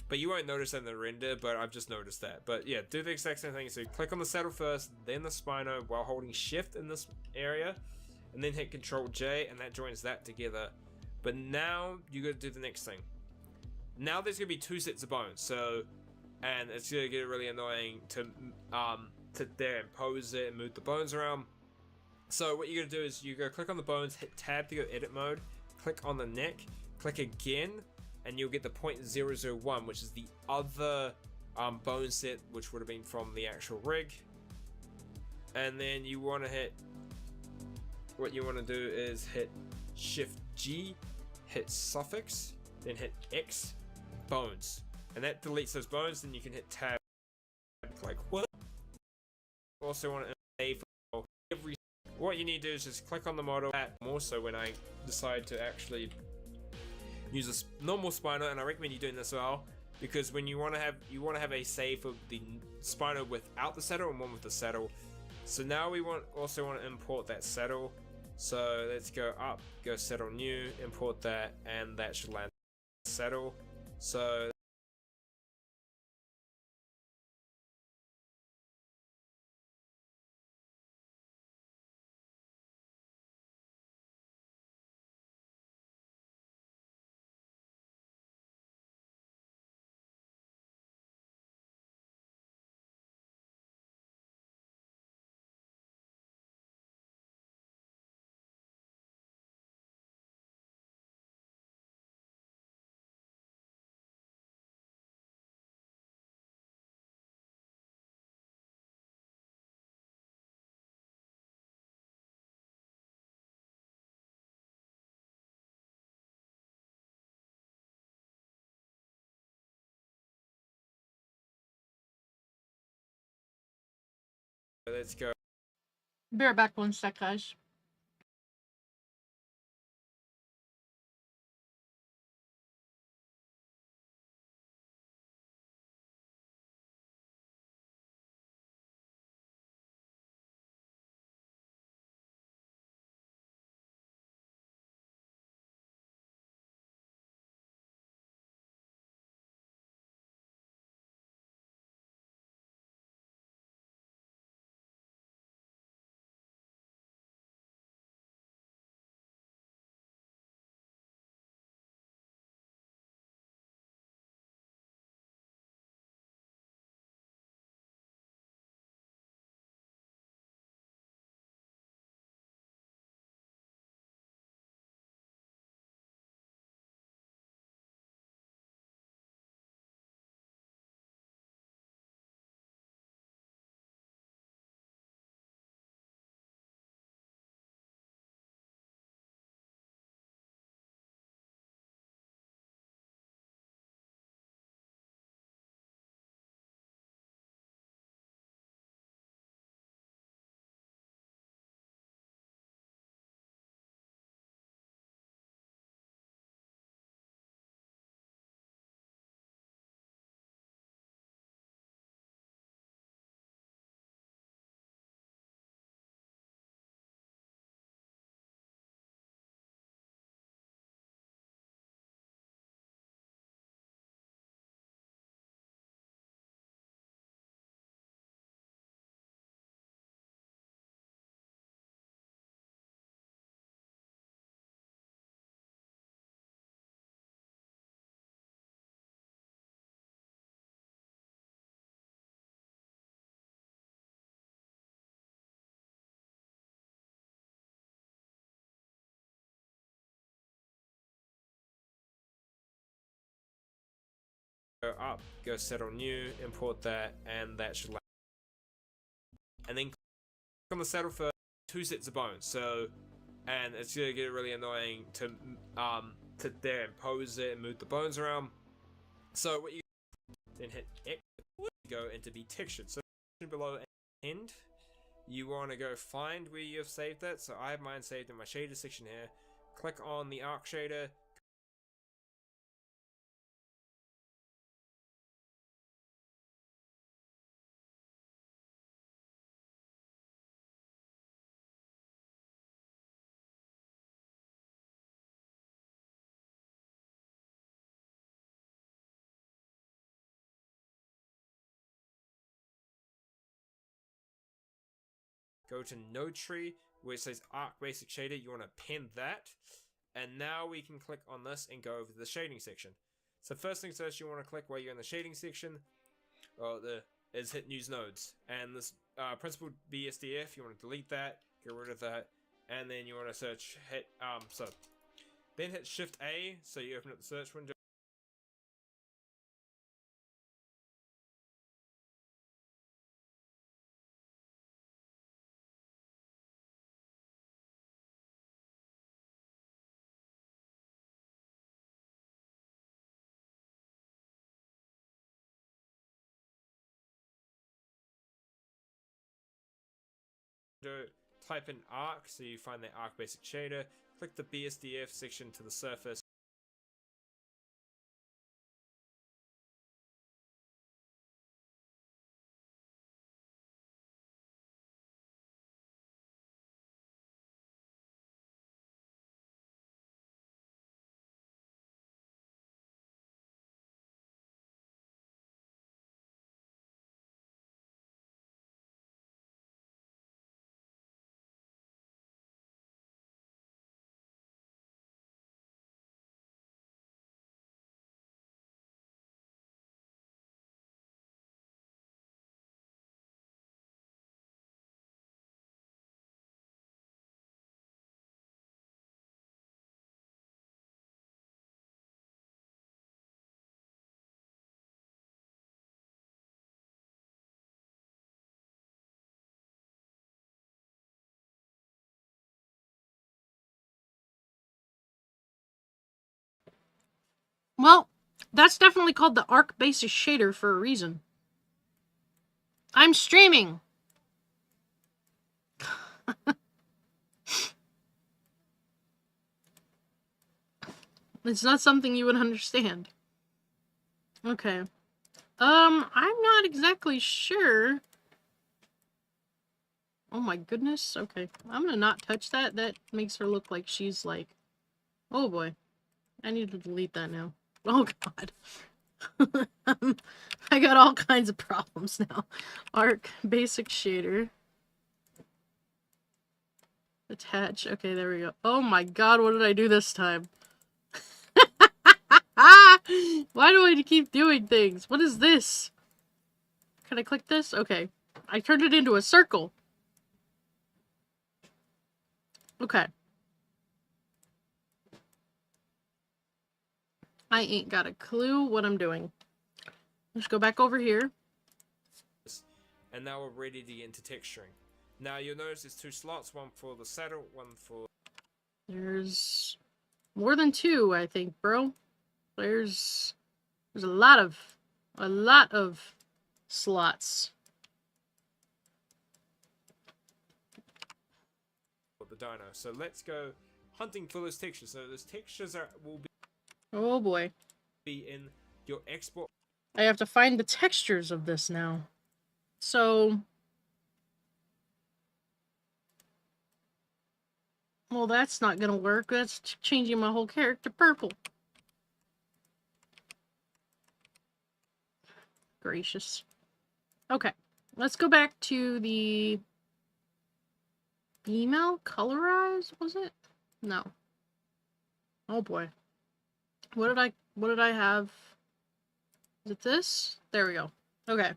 But you won't notice that in the render, but I've just noticed that. But yeah, do the exact same thing. So click on the saddle first, then the Spino while holding shift in this area, and then hit Control J, and that joins that together. But now you got to do the next thing. Now there's gonna be two sets of bones. So, and it's gonna get really annoying to sit there and pose it and move the bones around. So what you're gonna do is you go click on the bones, hit tab to go edit mode, click on the neck, click again, and you'll get the 0.001, which is the other bone set, which would have been from the actual rig. And then you want to hit, what you want to do is hit Shift G, hit suffix, then hit X, bones, and that deletes those bones. Then you can hit tab, like what. Also want to save every. What you need to do is just click on the model. More so when I decide to actually use a normal Spino, and I recommend you doing this as well, because when you want to have a save of the Spino without the saddle and one with the saddle. So now we also want to import that saddle. So let's go up, go saddle new, import that, and that should land saddle. So let's go. Be right back 1 sec, guys. go up, go set on new, import that, and that should land. And then click on the saddle for 2 sets of bones. So, and it's gonna get really annoying to there and pose it and move the bones around. So what you then hit X, go into be textured. So below end, you want to go find where you have saved that. So I have mine saved in my shader section here. Click on the ARK shader. Go to node tree where it says ARK basic shader. You want to pin that. And now we can click on this and go over to the shading section. So first things first, you want to click while you're in the shading section. Is hit use nodes. And this principal BSDF, you want to delete that, get rid of that, and then you want to search then hit Shift A, so you open up the search window. Type in ARK, so you find the ARK basic shader, click the BSDF section to the surface. Well, that's definitely called the ARK basis shader for a reason. I'm streaming! It's not something you would understand. Okay. I'm not exactly sure. Oh my goodness. Okay. I'm gonna not touch that. That makes her look like she's like... Oh boy. I need to delete that now. Oh god. I got all kinds of problems now. ARK basic shader. Attach. Okay, there we go. Oh my god, what did I do this time? Why do I keep doing things? What is this? Can I click this? Okay. I turned it into a circle. Okay. I ain't got a clue what I'm doing. Let's go back over here. And now we're ready to get into texturing. Now you'll notice there's 2 slots, one for the saddle, one for... There's more than 2, I think, bro. There's a lot of slots. the dino. So let's go hunting for those textures. So those textures will Oh boy. be in your export. I have to find the textures of this now. So... Well, that's not gonna work. That's changing my whole character purple. Gracious. Okay. Let's go back to the... Female colorize, was it? No. Oh boy. What did I have? Is it this? There we go. Okay.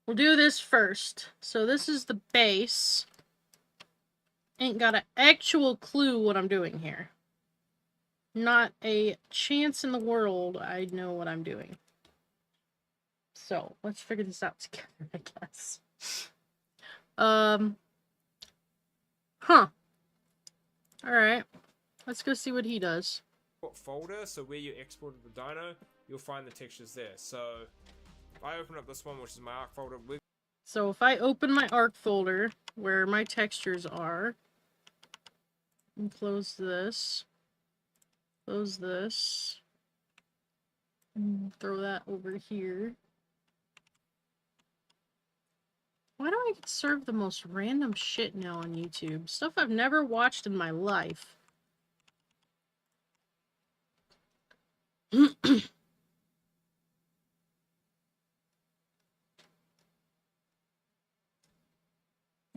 We'll do this first. So this is the base. Ain't got an actual clue what I'm doing here. Not a chance in the world I know what I'm doing. So let's figure this out together, I guess. Huh. Alright. Let's go see what he does. Folder, so where you exported the dino, you'll find the textures there. So if I open up this one, which is my ARK folder, So if I open my ARK folder, where my textures are, and close this, and throw that over here. Why do I get served the most random shit now on YouTube? Stuff I've never watched in my life.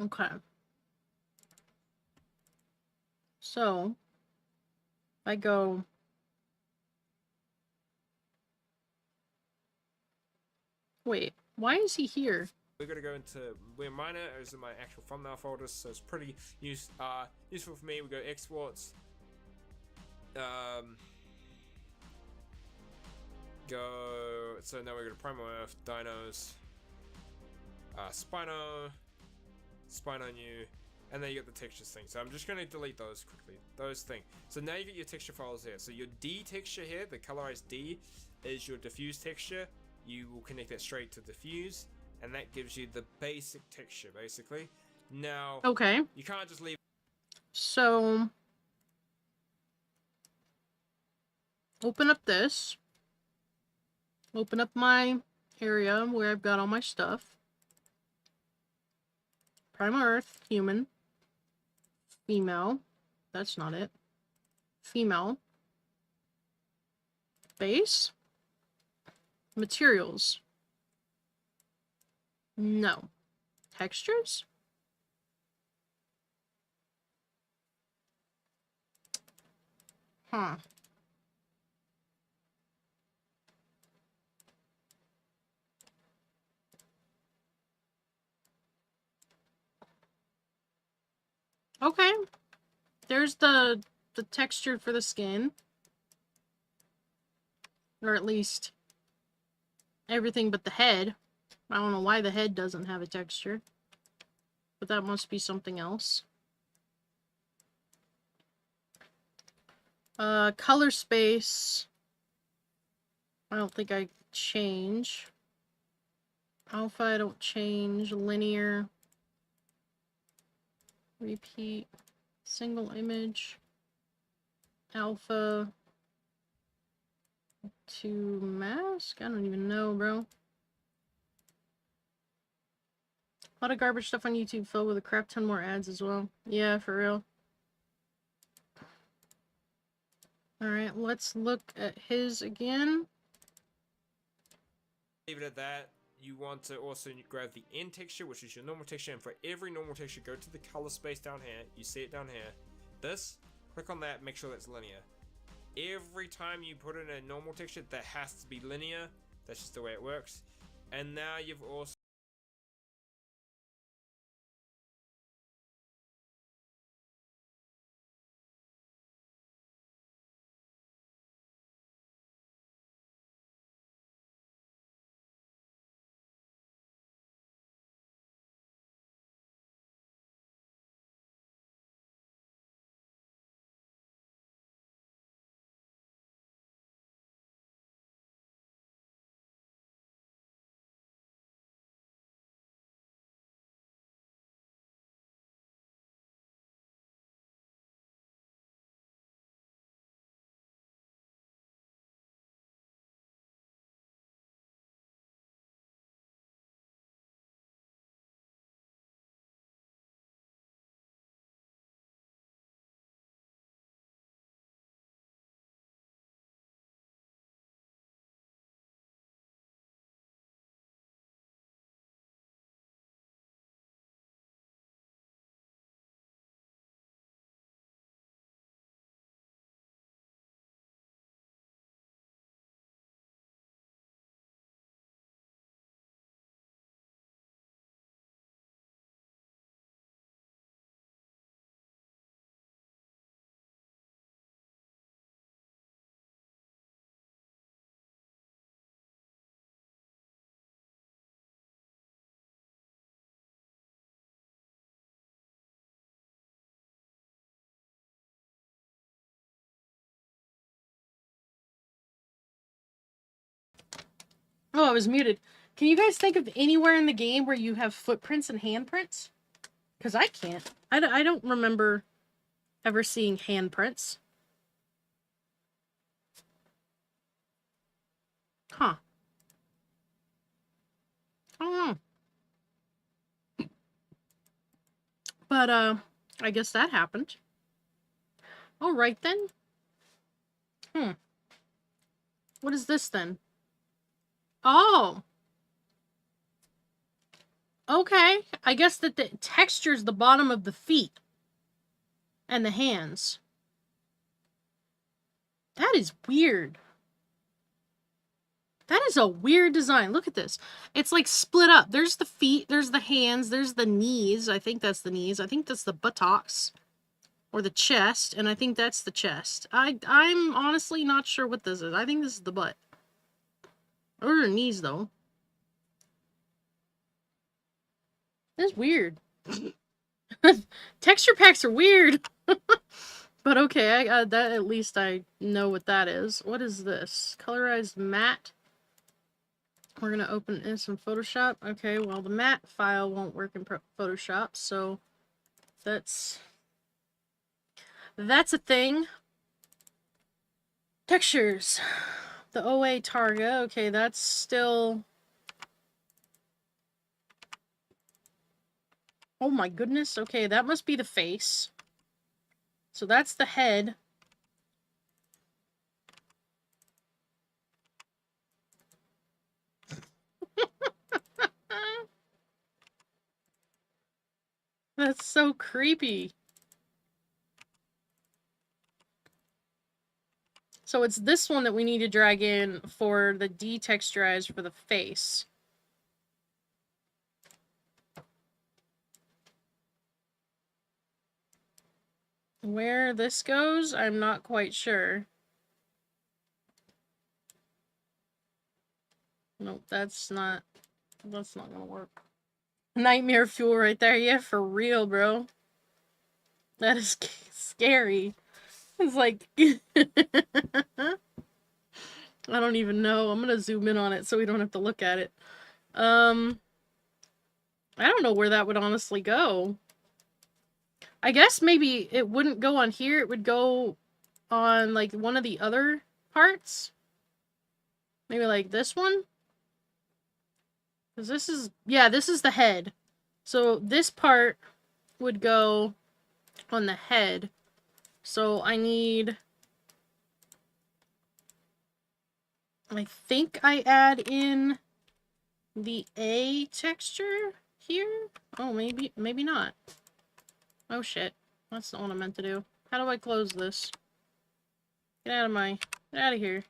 Okay. So, I go... Wait, why is he here? we're gonna go into where mine is in my actual thumbnail folders, so it's pretty useful for me. We go exports, so now we're gonna Primal Earth, Dinos, Spino new, and then you get the textures thing. So I'm just gonna delete those quickly, those things. So now you get your texture files here. So your D texture here, the colorized D, is your diffuse texture. You will connect that straight to diffuse, and that gives you the basic texture, basically. Now, Okay. you can't just leave. So, open up this. Open up my area where I've got all my stuff. Primal Earth, human. Female. That's not it. Female. Base. Materials. No. Textures? Huh. Okay. There's the texture for the skin. Or at least everything but the head. I don't know why the head doesn't have a texture. But that must be something else. Color space. I don't think I change. Alpha, I don't change. Linear. Repeat. Single image. Alpha. To mask? I don't even know, bro. A lot of garbage stuff on YouTube filled with a crap ton more ads as well. Yeah, for real. Alright, let's look at his again. Leave it at that. You want to also grab the end texture, which is your normal texture, and for every normal texture, go to the color space down here. You see it down here. This, click on that, make sure that's linear. Every time you put in a normal texture, that has to be linear. That's just the way it works. And now you've also Oh, I was muted. Can you guys think of anywhere in the game where you have footprints and handprints? Because I can't. I don't remember ever seeing handprints. Huh. I don't know. But, I guess that happened. Alright then. What is this then? Oh! Okay. I guess that the texture's the bottom of the feet. And the hands. That is weird. That is a weird design. Look at this. It's like split up. There's the feet, there's the hands, there's the knees. I think that's the knees. I think that's the buttocks. Or the chest. And I think that's the chest. I'm honestly not sure what this is. I think this is the butt. Or the knees, though. That's weird. Texture packs are weird. But okay, that at least I know what that is. What is this? Colorized matte. We're gonna open it in some Photoshop. Okay, well the matte file won't work in Photoshop, so that's a thing. Textures. The OA Targa. Okay, that's still... Oh my goodness. Okay, that must be the face. So that's the head. That's so creepy. So it's this one that we need to drag in for the detexturize for the face. Where this goes, I'm not quite sure. Nope, that's not gonna work. Nightmare fuel right there. Yeah, for real, bro. That is scary. It's like... I don't even know. I'm gonna zoom in on it so we don't have to look at it. I don't know where that would honestly go. I guess maybe it wouldn't go on here. It would go on, like, one of the other parts. Maybe, like, this one? Because this is... Yeah, this is the head. So this part would go on the head. So I need... I think I add in the A texture here? Oh, maybe not. Oh shit. That's not what I meant to do. How do I close this? Get out of here.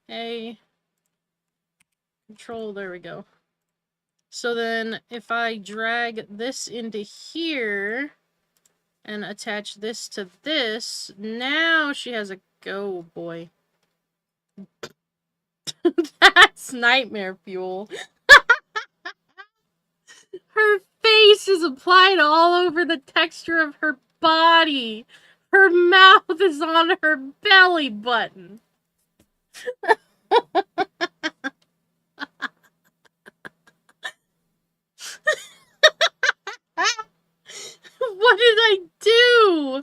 A. Control, there we go. So then, if I drag this into here, and attach this to this, now she has a go, boy. That's nightmare fuel. Her face is applied all over the texture of her body. Her mouth is on her belly button. What did I do?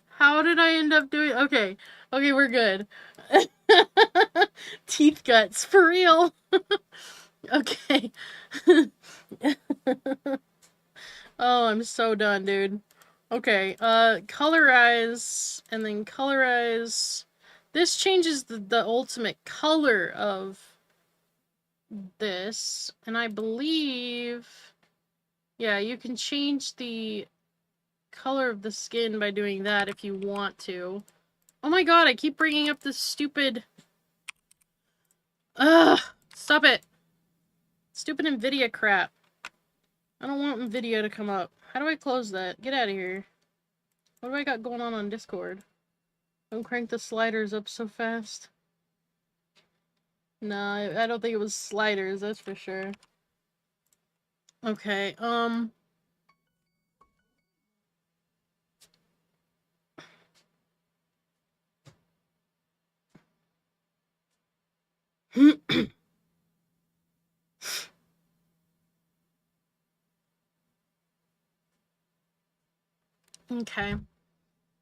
How did I end up doing... Okay, we're good. Teeth guts, for real. Okay. Oh, I'm so done, dude. Okay, colorize, and then colorize... This changes the ultimate color of this, and I believe... Yeah, you can change the color of the skin by doing that if you want to. Oh my god, I keep bringing up this stupid... Ugh! Stop it! Stupid NVIDIA crap. I don't want NVIDIA to come up. How do I close that? Get out of here. What do I got going on Discord? Don't crank the sliders up so fast. Nah, I don't think it was sliders, that's for sure. Okay, Okay.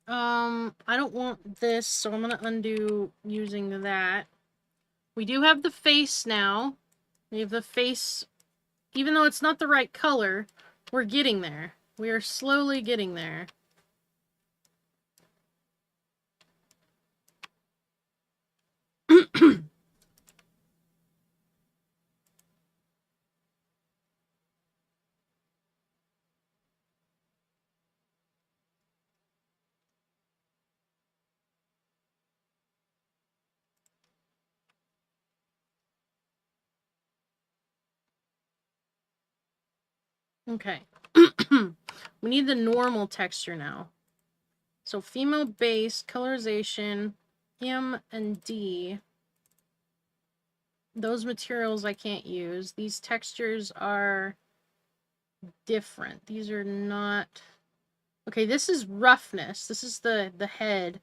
I don't want this, so I'm gonna undo using that. We do have the face now. We have the face, even though it's not the right color, we're getting there. We are slowly getting there. Okay. We need the normal texture now. So female base, colorization, M and D. Those materials I can't use. These textures are different. These are not... Okay, this is roughness. This is the head.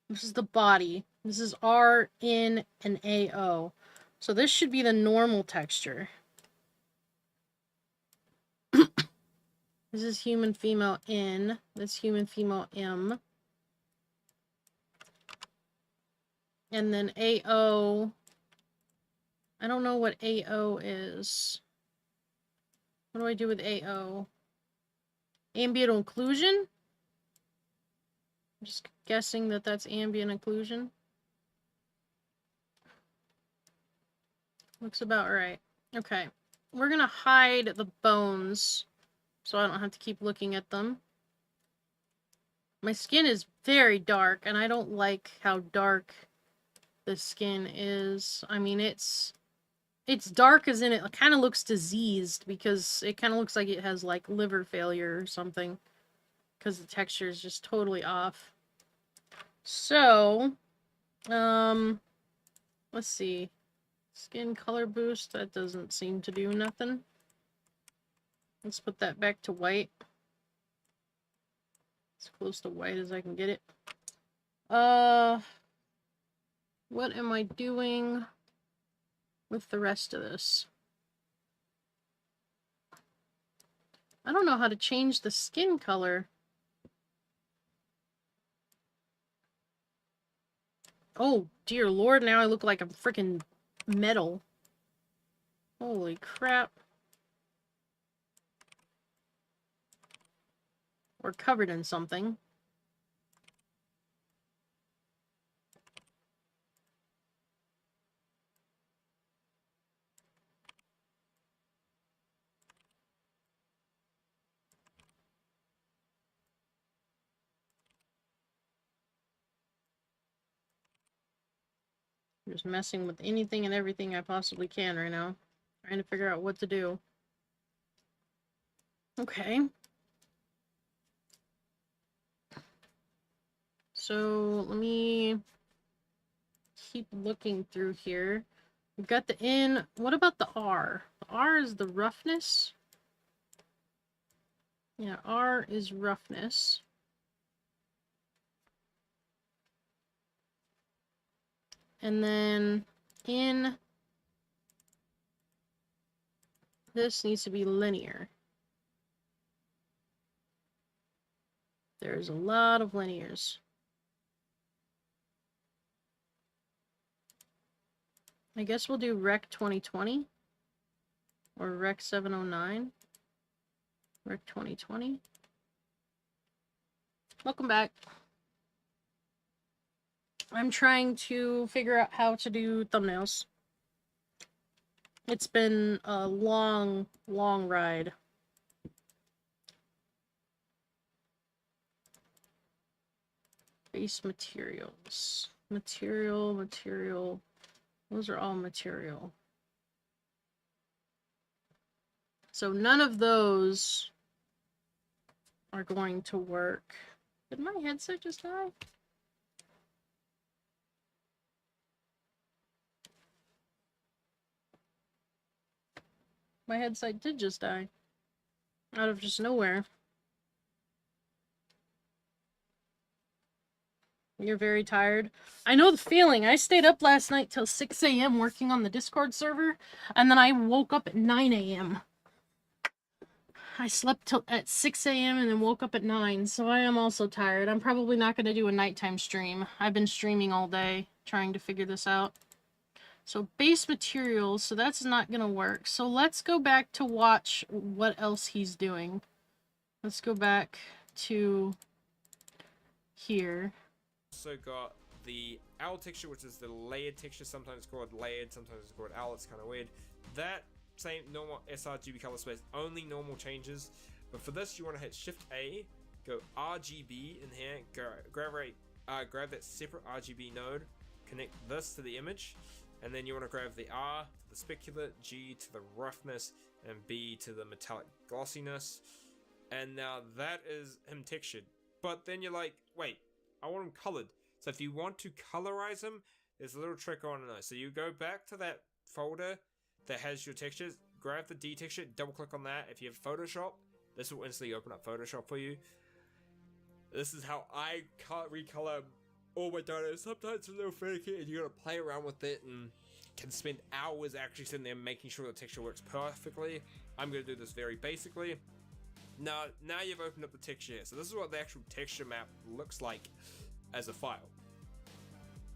This is the body. This is R, N, and AO. So this should be the normal texture. This is human female N. This human female M. And then AO. I don't know what AO is. What do I do with AO? Ambient occlusion? I'm just guessing that that's ambient occlusion. Looks about right. Okay. We're gonna hide the bones so I don't have to keep looking at them. My skin is very dark, and I don't like how dark the skin is. I mean, it's dark as in it kind of looks diseased because it kind of looks like it has like liver failure or something because the texture is just totally off. So, let's see. Skin color boost, that doesn't seem to do nothing. Let's put that back to white. As close to white as I can get it. What am I doing with the rest of this? I don't know how to change the skin color. Oh, dear lord, now I look like I'm freaking metal. Holy crap. Or covered in something. I'm just messing with anything and everything I possibly can right now. Trying to figure out what to do. Okay. So, let me keep looking through here. We've got the N. What about the R? The R is the roughness. Yeah, R is roughness. And then in this needs to be linear. There's a lot of linears. I guess we'll do Rec 2020 or Rec 709. Rec 2020. Welcome back. I'm trying to figure out how to do thumbnails. It's been a long, long ride. Base materials. Material. Those are all material. So none of those are going to work. Did my headset just die? My headset did just die. Out of just nowhere. you're very tired. I know the feeling. I stayed up last night till 6 a.m. working on the Discord server, and then I woke up at 9 a.m. I slept till at 6 a.m. and then woke up at 9, so I am also tired. I'm probably not going to do a nighttime stream. I've been streaming all day trying to figure this out. So base materials, so that's not going to work. So let's go back to watch what else he's doing. Let's go back to here. Also got the owl texture, which is the layered texture. Sometimes it's called layered, sometimes it's called owl. It's kind of weird. That same normal sRGB color space, only normal changes. But for this, you want to hit Shift A, go RGB in here, grab that separate RGB node, connect this to the image, and then you want to grab the R to the specular, G to the roughness, and B to the metallic glossiness. And now that is him textured. But then you're like, wait, I want him colored. So if you want to colorize him, there's a little trick on it. So you go back to that folder that has your textures, grab the D texture, double click on that. If you have Photoshop, this will instantly open up Photoshop for you. This is how I recolor all my dinos. Sometimes it's a little finicky and you gotta play around with it and can spend hours actually sitting there making sure the texture works perfectly. I'm gonna do this very basically. Now you've opened up the texture here. So this is what the actual texture map looks like as a file.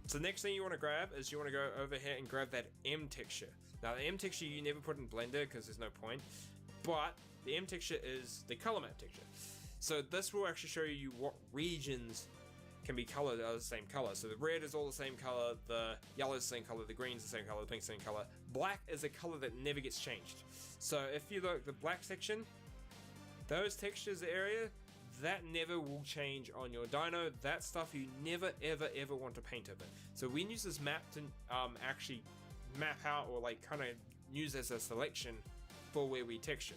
So the next thing you want to grab is you want to go over here and grab that M texture. Now the M texture you never put in Blender because there's no point, but the M texture is the color map texture. So this will actually show you what regions can be colored are the same color. So the red is all the same color, the yellow is the same color, the green is the same color, the pink is the same color. Black is a color that never gets changed. So if you look at the black section, those textures area, that never will change on your dino. That stuff you never ever want to paint over. So we use this map to actually map out or like kind of use as a selection for where we texture.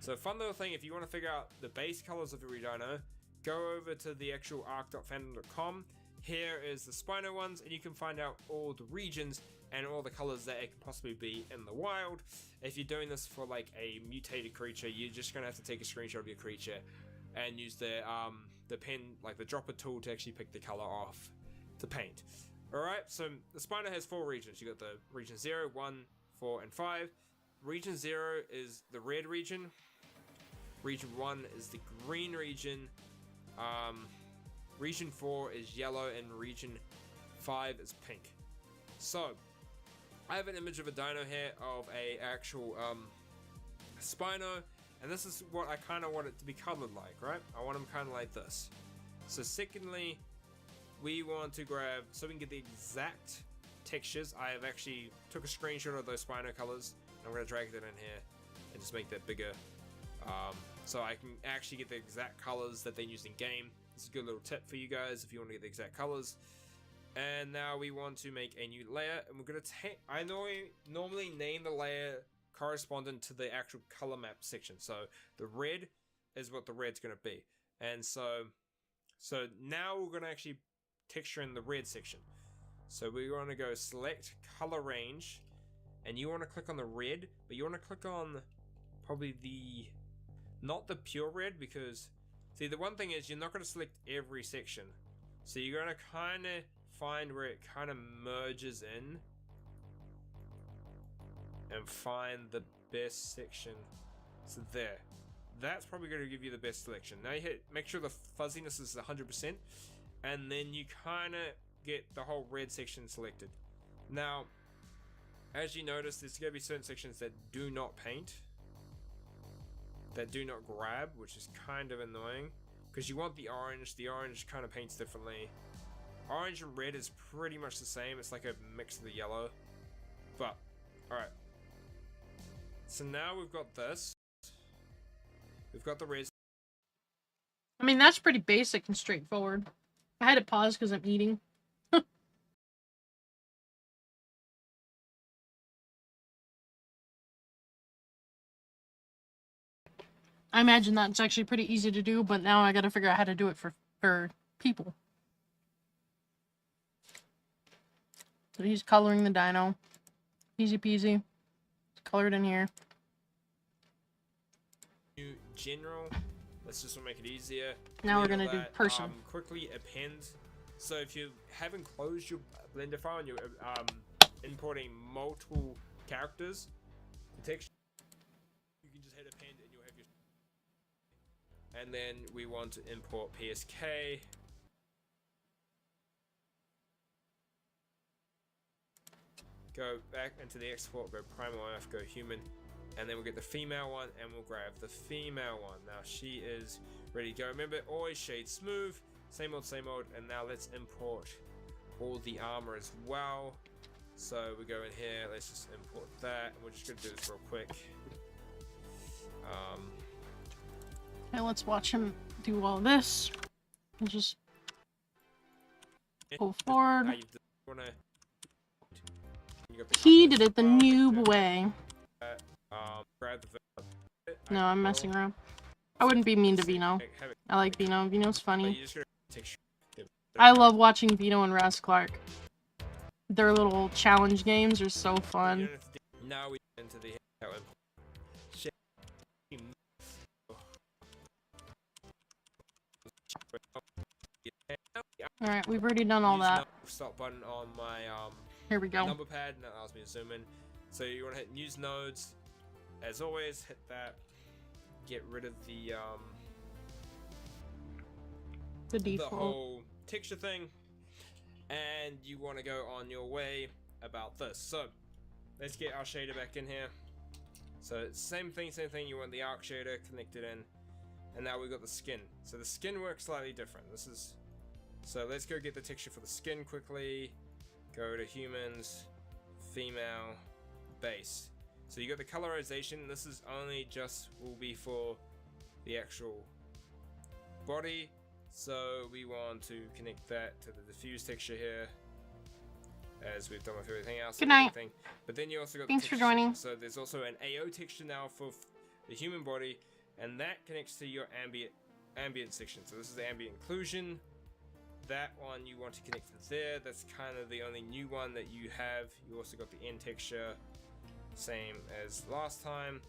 So fun little thing, if you want to figure out the base colors of every dino, go over to the actual ark.fandom.com. Here is the Spino ones, and you can find out all the regions and all the colors that it could possibly be in the wild. If you're doing this for like a mutated creature, you're just gonna have to take a screenshot of your creature and use the pen, like the dropper tool, to actually pick the color off to paint. Alright, so the Spino has 4 regions. You got the region 0, 1, 4, and 5. Region 0 is the red region. Region 1 is the green region. Region 4 is yellow, and region 5 is pink. So I have an image of a dino here of a actual Spino, and this is what I kind of want it to be colored like, right? I want them kind of like this. So secondly, we want to grab, so we can get the exact textures. I have actually took a screenshot of those Spino colors. I'm going to drag that in here and just make that bigger, so I can actually get the exact colors that they use in game. This is a good little tip for you guys if you want to get the exact colors. And now we want to make a new layer, and we're going to take, I normally name the layer corresponding to the actual color map section. So the red is what the red's going to be. And so now we're going to actually texture in the red section. So we want to go select color range, and you want to click on the red, but you want to click on probably not the pure red, because see, the one thing is you're not going to select every section. So you're going to kind of find where it kind of merges in and find the best section. So there, that's probably going to give you the best selection. Now you make sure the fuzziness is 100%, and then you kind of get the whole red section selected. Now as you notice, there's going to be certain sections that do not paint, that do not grab, which is kind of annoying because you want the orange. The orange kind of paints differently. Orange and red is pretty much the same. It's like a mix of the yellow. But, alright. So now we've got this. We've got the red. I mean, that's pretty basic and straightforward. I had to pause because I'm eating. I imagine that's actually pretty easy to do, but now I gotta figure out how to do it for people. So he's coloring the dino. Easy peasy. It's colored in here. General. Let's just make it easier. Now we're gonna do person. Quickly append So if you haven't closed your Blender file and you're importing multiple characters, the texture, you can just hit append and you'll have your. And then we want to import PSK. Go back into the export, go primal F, go human, and then we'll get the female one and we'll grab the female one. Now she is ready to go. Remember, always shade smooth, same old, and now let's import all the armor as well. So we go in here, let's just import that, and we're just gonna do this real quick. Okay, let's watch him do all this. And just go forward. Now you wanna, you got the He colors did it the as well, noob like way. that. Grab the No, I'm messing around. I wouldn't be mean to Vino. I like Vino. Vino's But funny. you just gotta take I love watching Vino and Raz Clark. Their little challenge games are so fun. Now we get into the shit. Alright, we've already done all Use that. Stop button on my Here we go. number pad, and that allows me to zoom in. So you want to hit use nodes. As always, hit that. Get rid of the Default. whole texture thing, and you want to go on your way about this. So let's get our shader back in here. So same thing. You want the ARK shader connected in, and now we've got the skin. So the skin works slightly different. So let's go get the texture for the skin quickly. Go to humans, female, base. So you got the colorization. This is only just will be for the actual body. So we want to connect that to the diffuse texture here, as we've done with everything else. Good night. But then you also got Thanks the for texture. joining. So there's also an AO texture now for the human body, and that connects to your ambient section. So this is the ambient inclusion. That one you want to connect to there. That's kind of the only new one that you have. You also got the end texture, same as last time,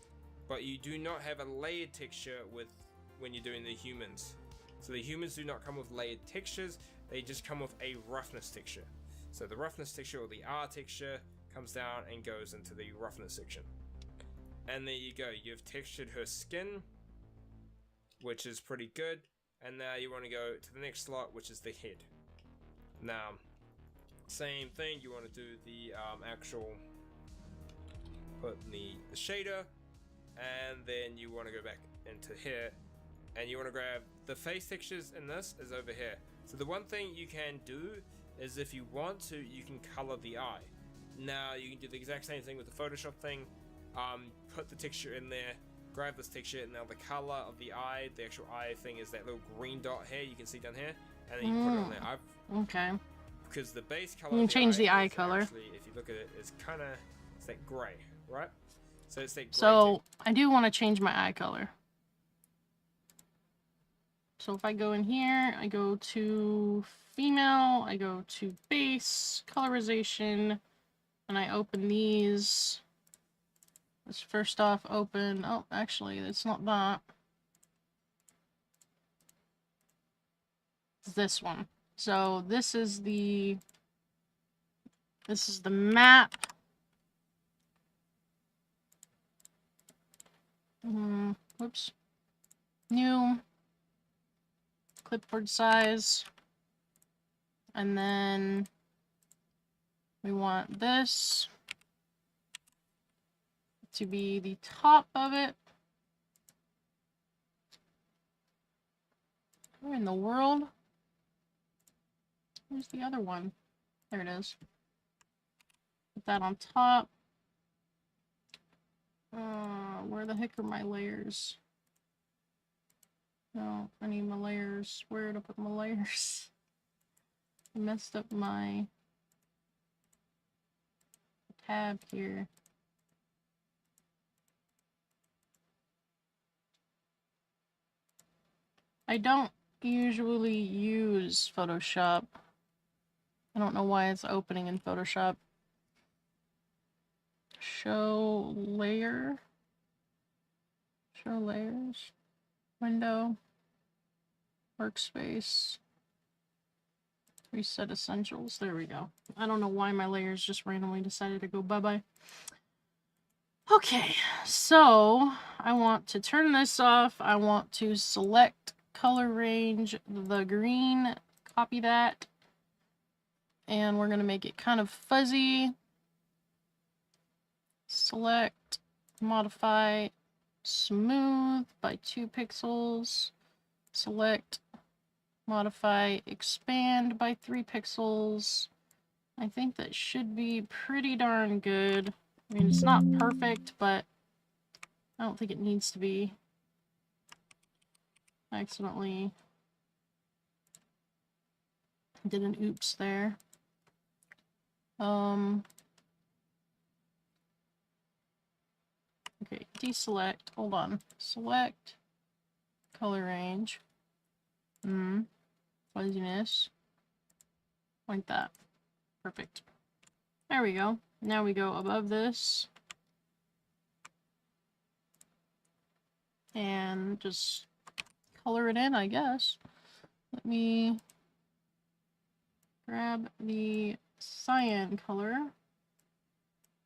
but you do not have a layered texture with when you're doing the humans. So the humans do not come with layered textures, they just come with a roughness texture. So the roughness texture, or the R texture, comes down and goes into the roughness section. And there you go, you've textured her skin, which is pretty good. And now you want to go to the next slot, which is the head. Now, same thing, you want to do the actual, put the shader, and then you want to go back into here, and you want to grab the face textures, and this is over here. So the one thing you can do is, if you want to, you can color the eye. Now you can do the exact same thing with the Photoshop thing. Put the texture in there, grab this texture, and now the color of the eye, the actual eye thing, is that little green dot here you can see down here, and then you put it on there. Okay. Because the base color You can of change the eye is color. actually, if you look at it, it's kind of, it's that gray, right? So it's that gray So I do want to change my eye color. So if I go in here, I go to female, I go to base, colorization, and I open these. Let's first off open, oh, actually, it's not that. It's this one. So this is the map. Whoops. New. Clipboard size. And then we want this to be the top of it. Where in the world? Where's the other one? There it is. Put that on top. Where the heck are my layers? No, I need my layers. Where to put my layers? I messed up my tab here. I don't usually use Photoshop. I don't know why it's opening in Photoshop. Show layer. Show layers. Window. Workspace. Reset essentials. There we go. I don't know why my layers just randomly decided to go bye-bye. Okay, so I want to turn this off. I want to select color range, the green, copy that. And we're going to make it kind of fuzzy. Select, modify, smooth by 2 pixels. Select, modify, expand by 3 pixels. I think that should be pretty darn good. I mean, it's not perfect, but I don't think it needs to be. I accidentally did an oops there. Okay, deselect, hold on. Select, color range. Fuzziness. Like that. Perfect. There we go. Now we go above this. And just color it in, I guess. Let me grab the cyan color.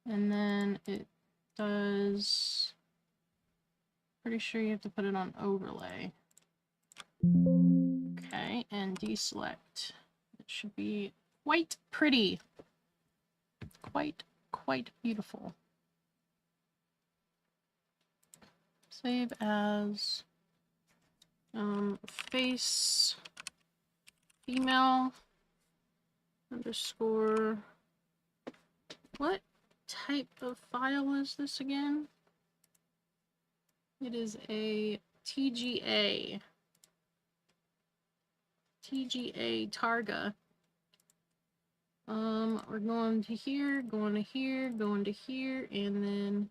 And then it does... Pretty sure you have to put it on overlay. Okay, and deselect. It should be quite pretty. Quite beautiful. Save as face female underscore. What type of file is this again? It is a TGA. TGA Targa. We're going to here, going to here, going to here, and then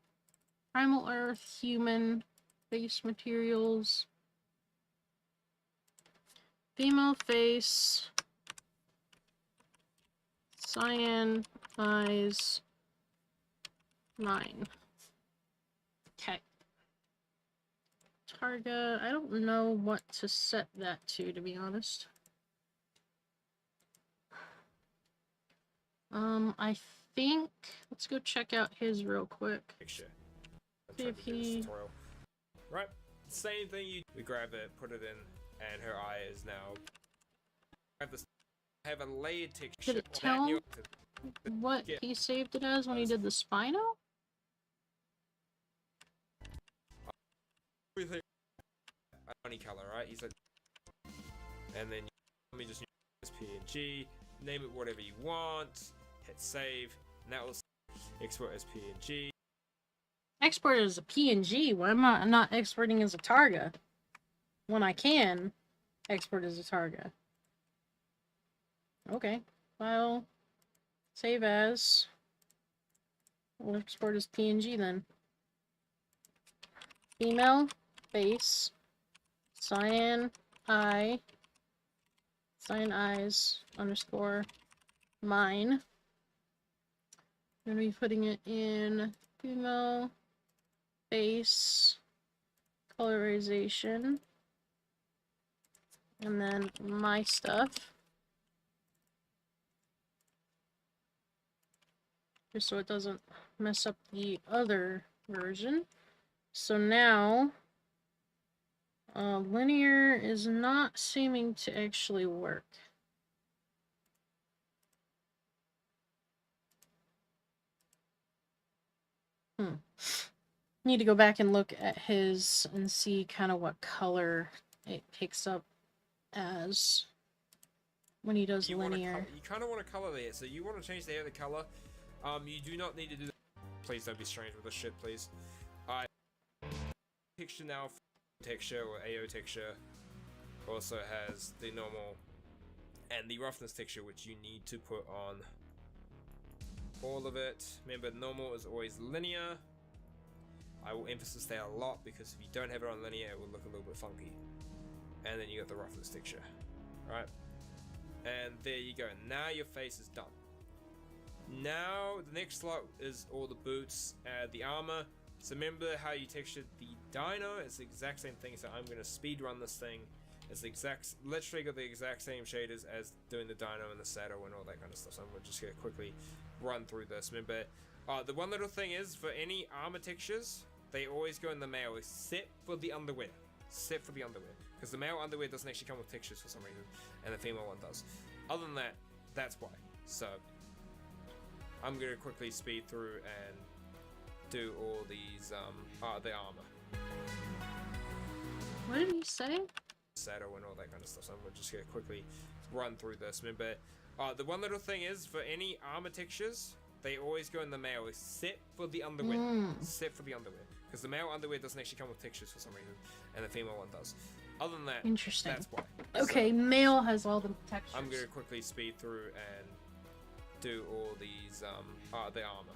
Primal Earth, Human, Base Materials, Female Face, Cyan Eyes, 9. Okay. Targa, I don't know what to set that to be honest. I think, let's go check out his real quick. Picture. See if he... Right, same thing. We grab it, put it in, and her eye is now. Have a layered texture. Did it tell him what he saved it as when he did the Spino? Everything. Funny color, right? He's like, and then let me just use this PNG. Name it whatever you want. Hit save, and that will export as PNG. Export as a PNG. Why am I not exporting as a Targa? When I can export as a Targa. Okay. File. Save as. We'll export as PNG then. Female. Face. Cyan. Eye. Cyan eyes. Underscore. Mine. I'm going to be putting it in female, face, colorization, and then my stuff. Just so it doesn't mess up the other version. So now, linear is not seeming to actually work. Need to go back and look at his and see kind of what color it picks up as when he does linear. You kind of want to color there, so you want to change the other color. You do not need to do that. Please don't be strange with this shit, please. Texture now, texture or AO texture also has the normal and the roughness texture, which you need to put on all of it. Remember, normal is always linear. I will emphasize that a lot because if you don't have it on linear, it will look a little bit funky. And then you got the roughness texture, right? And there you go. Now your face is done. Now the next slot is all the boots, the armor. So remember how you textured the dino? It's the exact same thing. So I'm going to speed run this thing It's the exact, literally got the exact same shaders as doing the dino and the saddle and all that kind of stuff. So I'm just gonna quickly run through this. Remember, the one little thing is for any armor textures, they always go in the male, except for the underwear. Except for the underwear, because the male underwear doesn't actually come with textures for some reason, and the female one does. Other than that, that's why. So I'm gonna quickly speed through and do all these the armor, What did he say? saddle and all that kind of stuff. So I'm just gonna quickly run through this. Remember, the one little thing is for any armor textures, they always go in the male, except for the underwear. Except for the underwear, because the male underwear doesn't actually come with textures for some reason, and the female one does. Other than that, Interesting. that's why. Okay, So male has all the textures. I'm gonna quickly speed through and do all these the armor.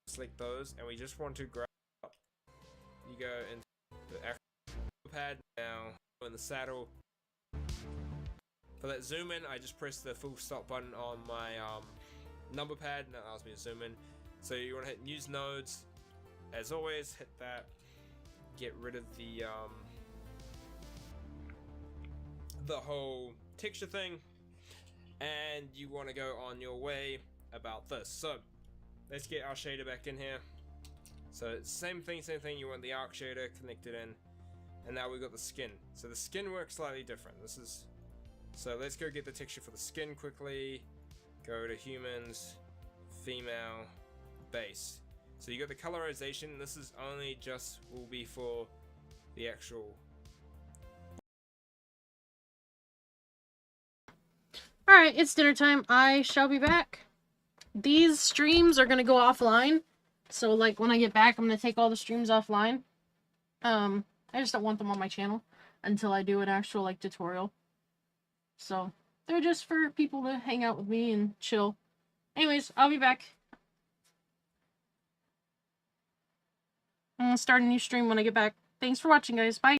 Select those, and we just want to grab up. You go into the actual pad now, in the saddle. For that zoom in, I just press the full stop button on my number pad, and that allows me to zoom in. So you want to hit use nodes. As always, hit that. Get rid of the whole texture thing, and you want to go on your way about this. So let's get our shader back in here. So it's same thing. You want the ARK shader connected in, and now we've got the skin. So the skin works slightly different. So let's go get the texture for the skin quickly. Go to humans, female, base. So you got the colorization. This is only just will be for the actual. Alright, it's dinner time. I shall be back. These streams are gonna go offline. So, like, when I get back, I'm gonna take all the streams offline. I just don't want them on my channel until I do an actual, like, tutorial. So, they're just for people to hang out with me and chill. Anyways, I'll be back. I'm gonna start a new stream when I get back. Thanks for watching, guys. Bye.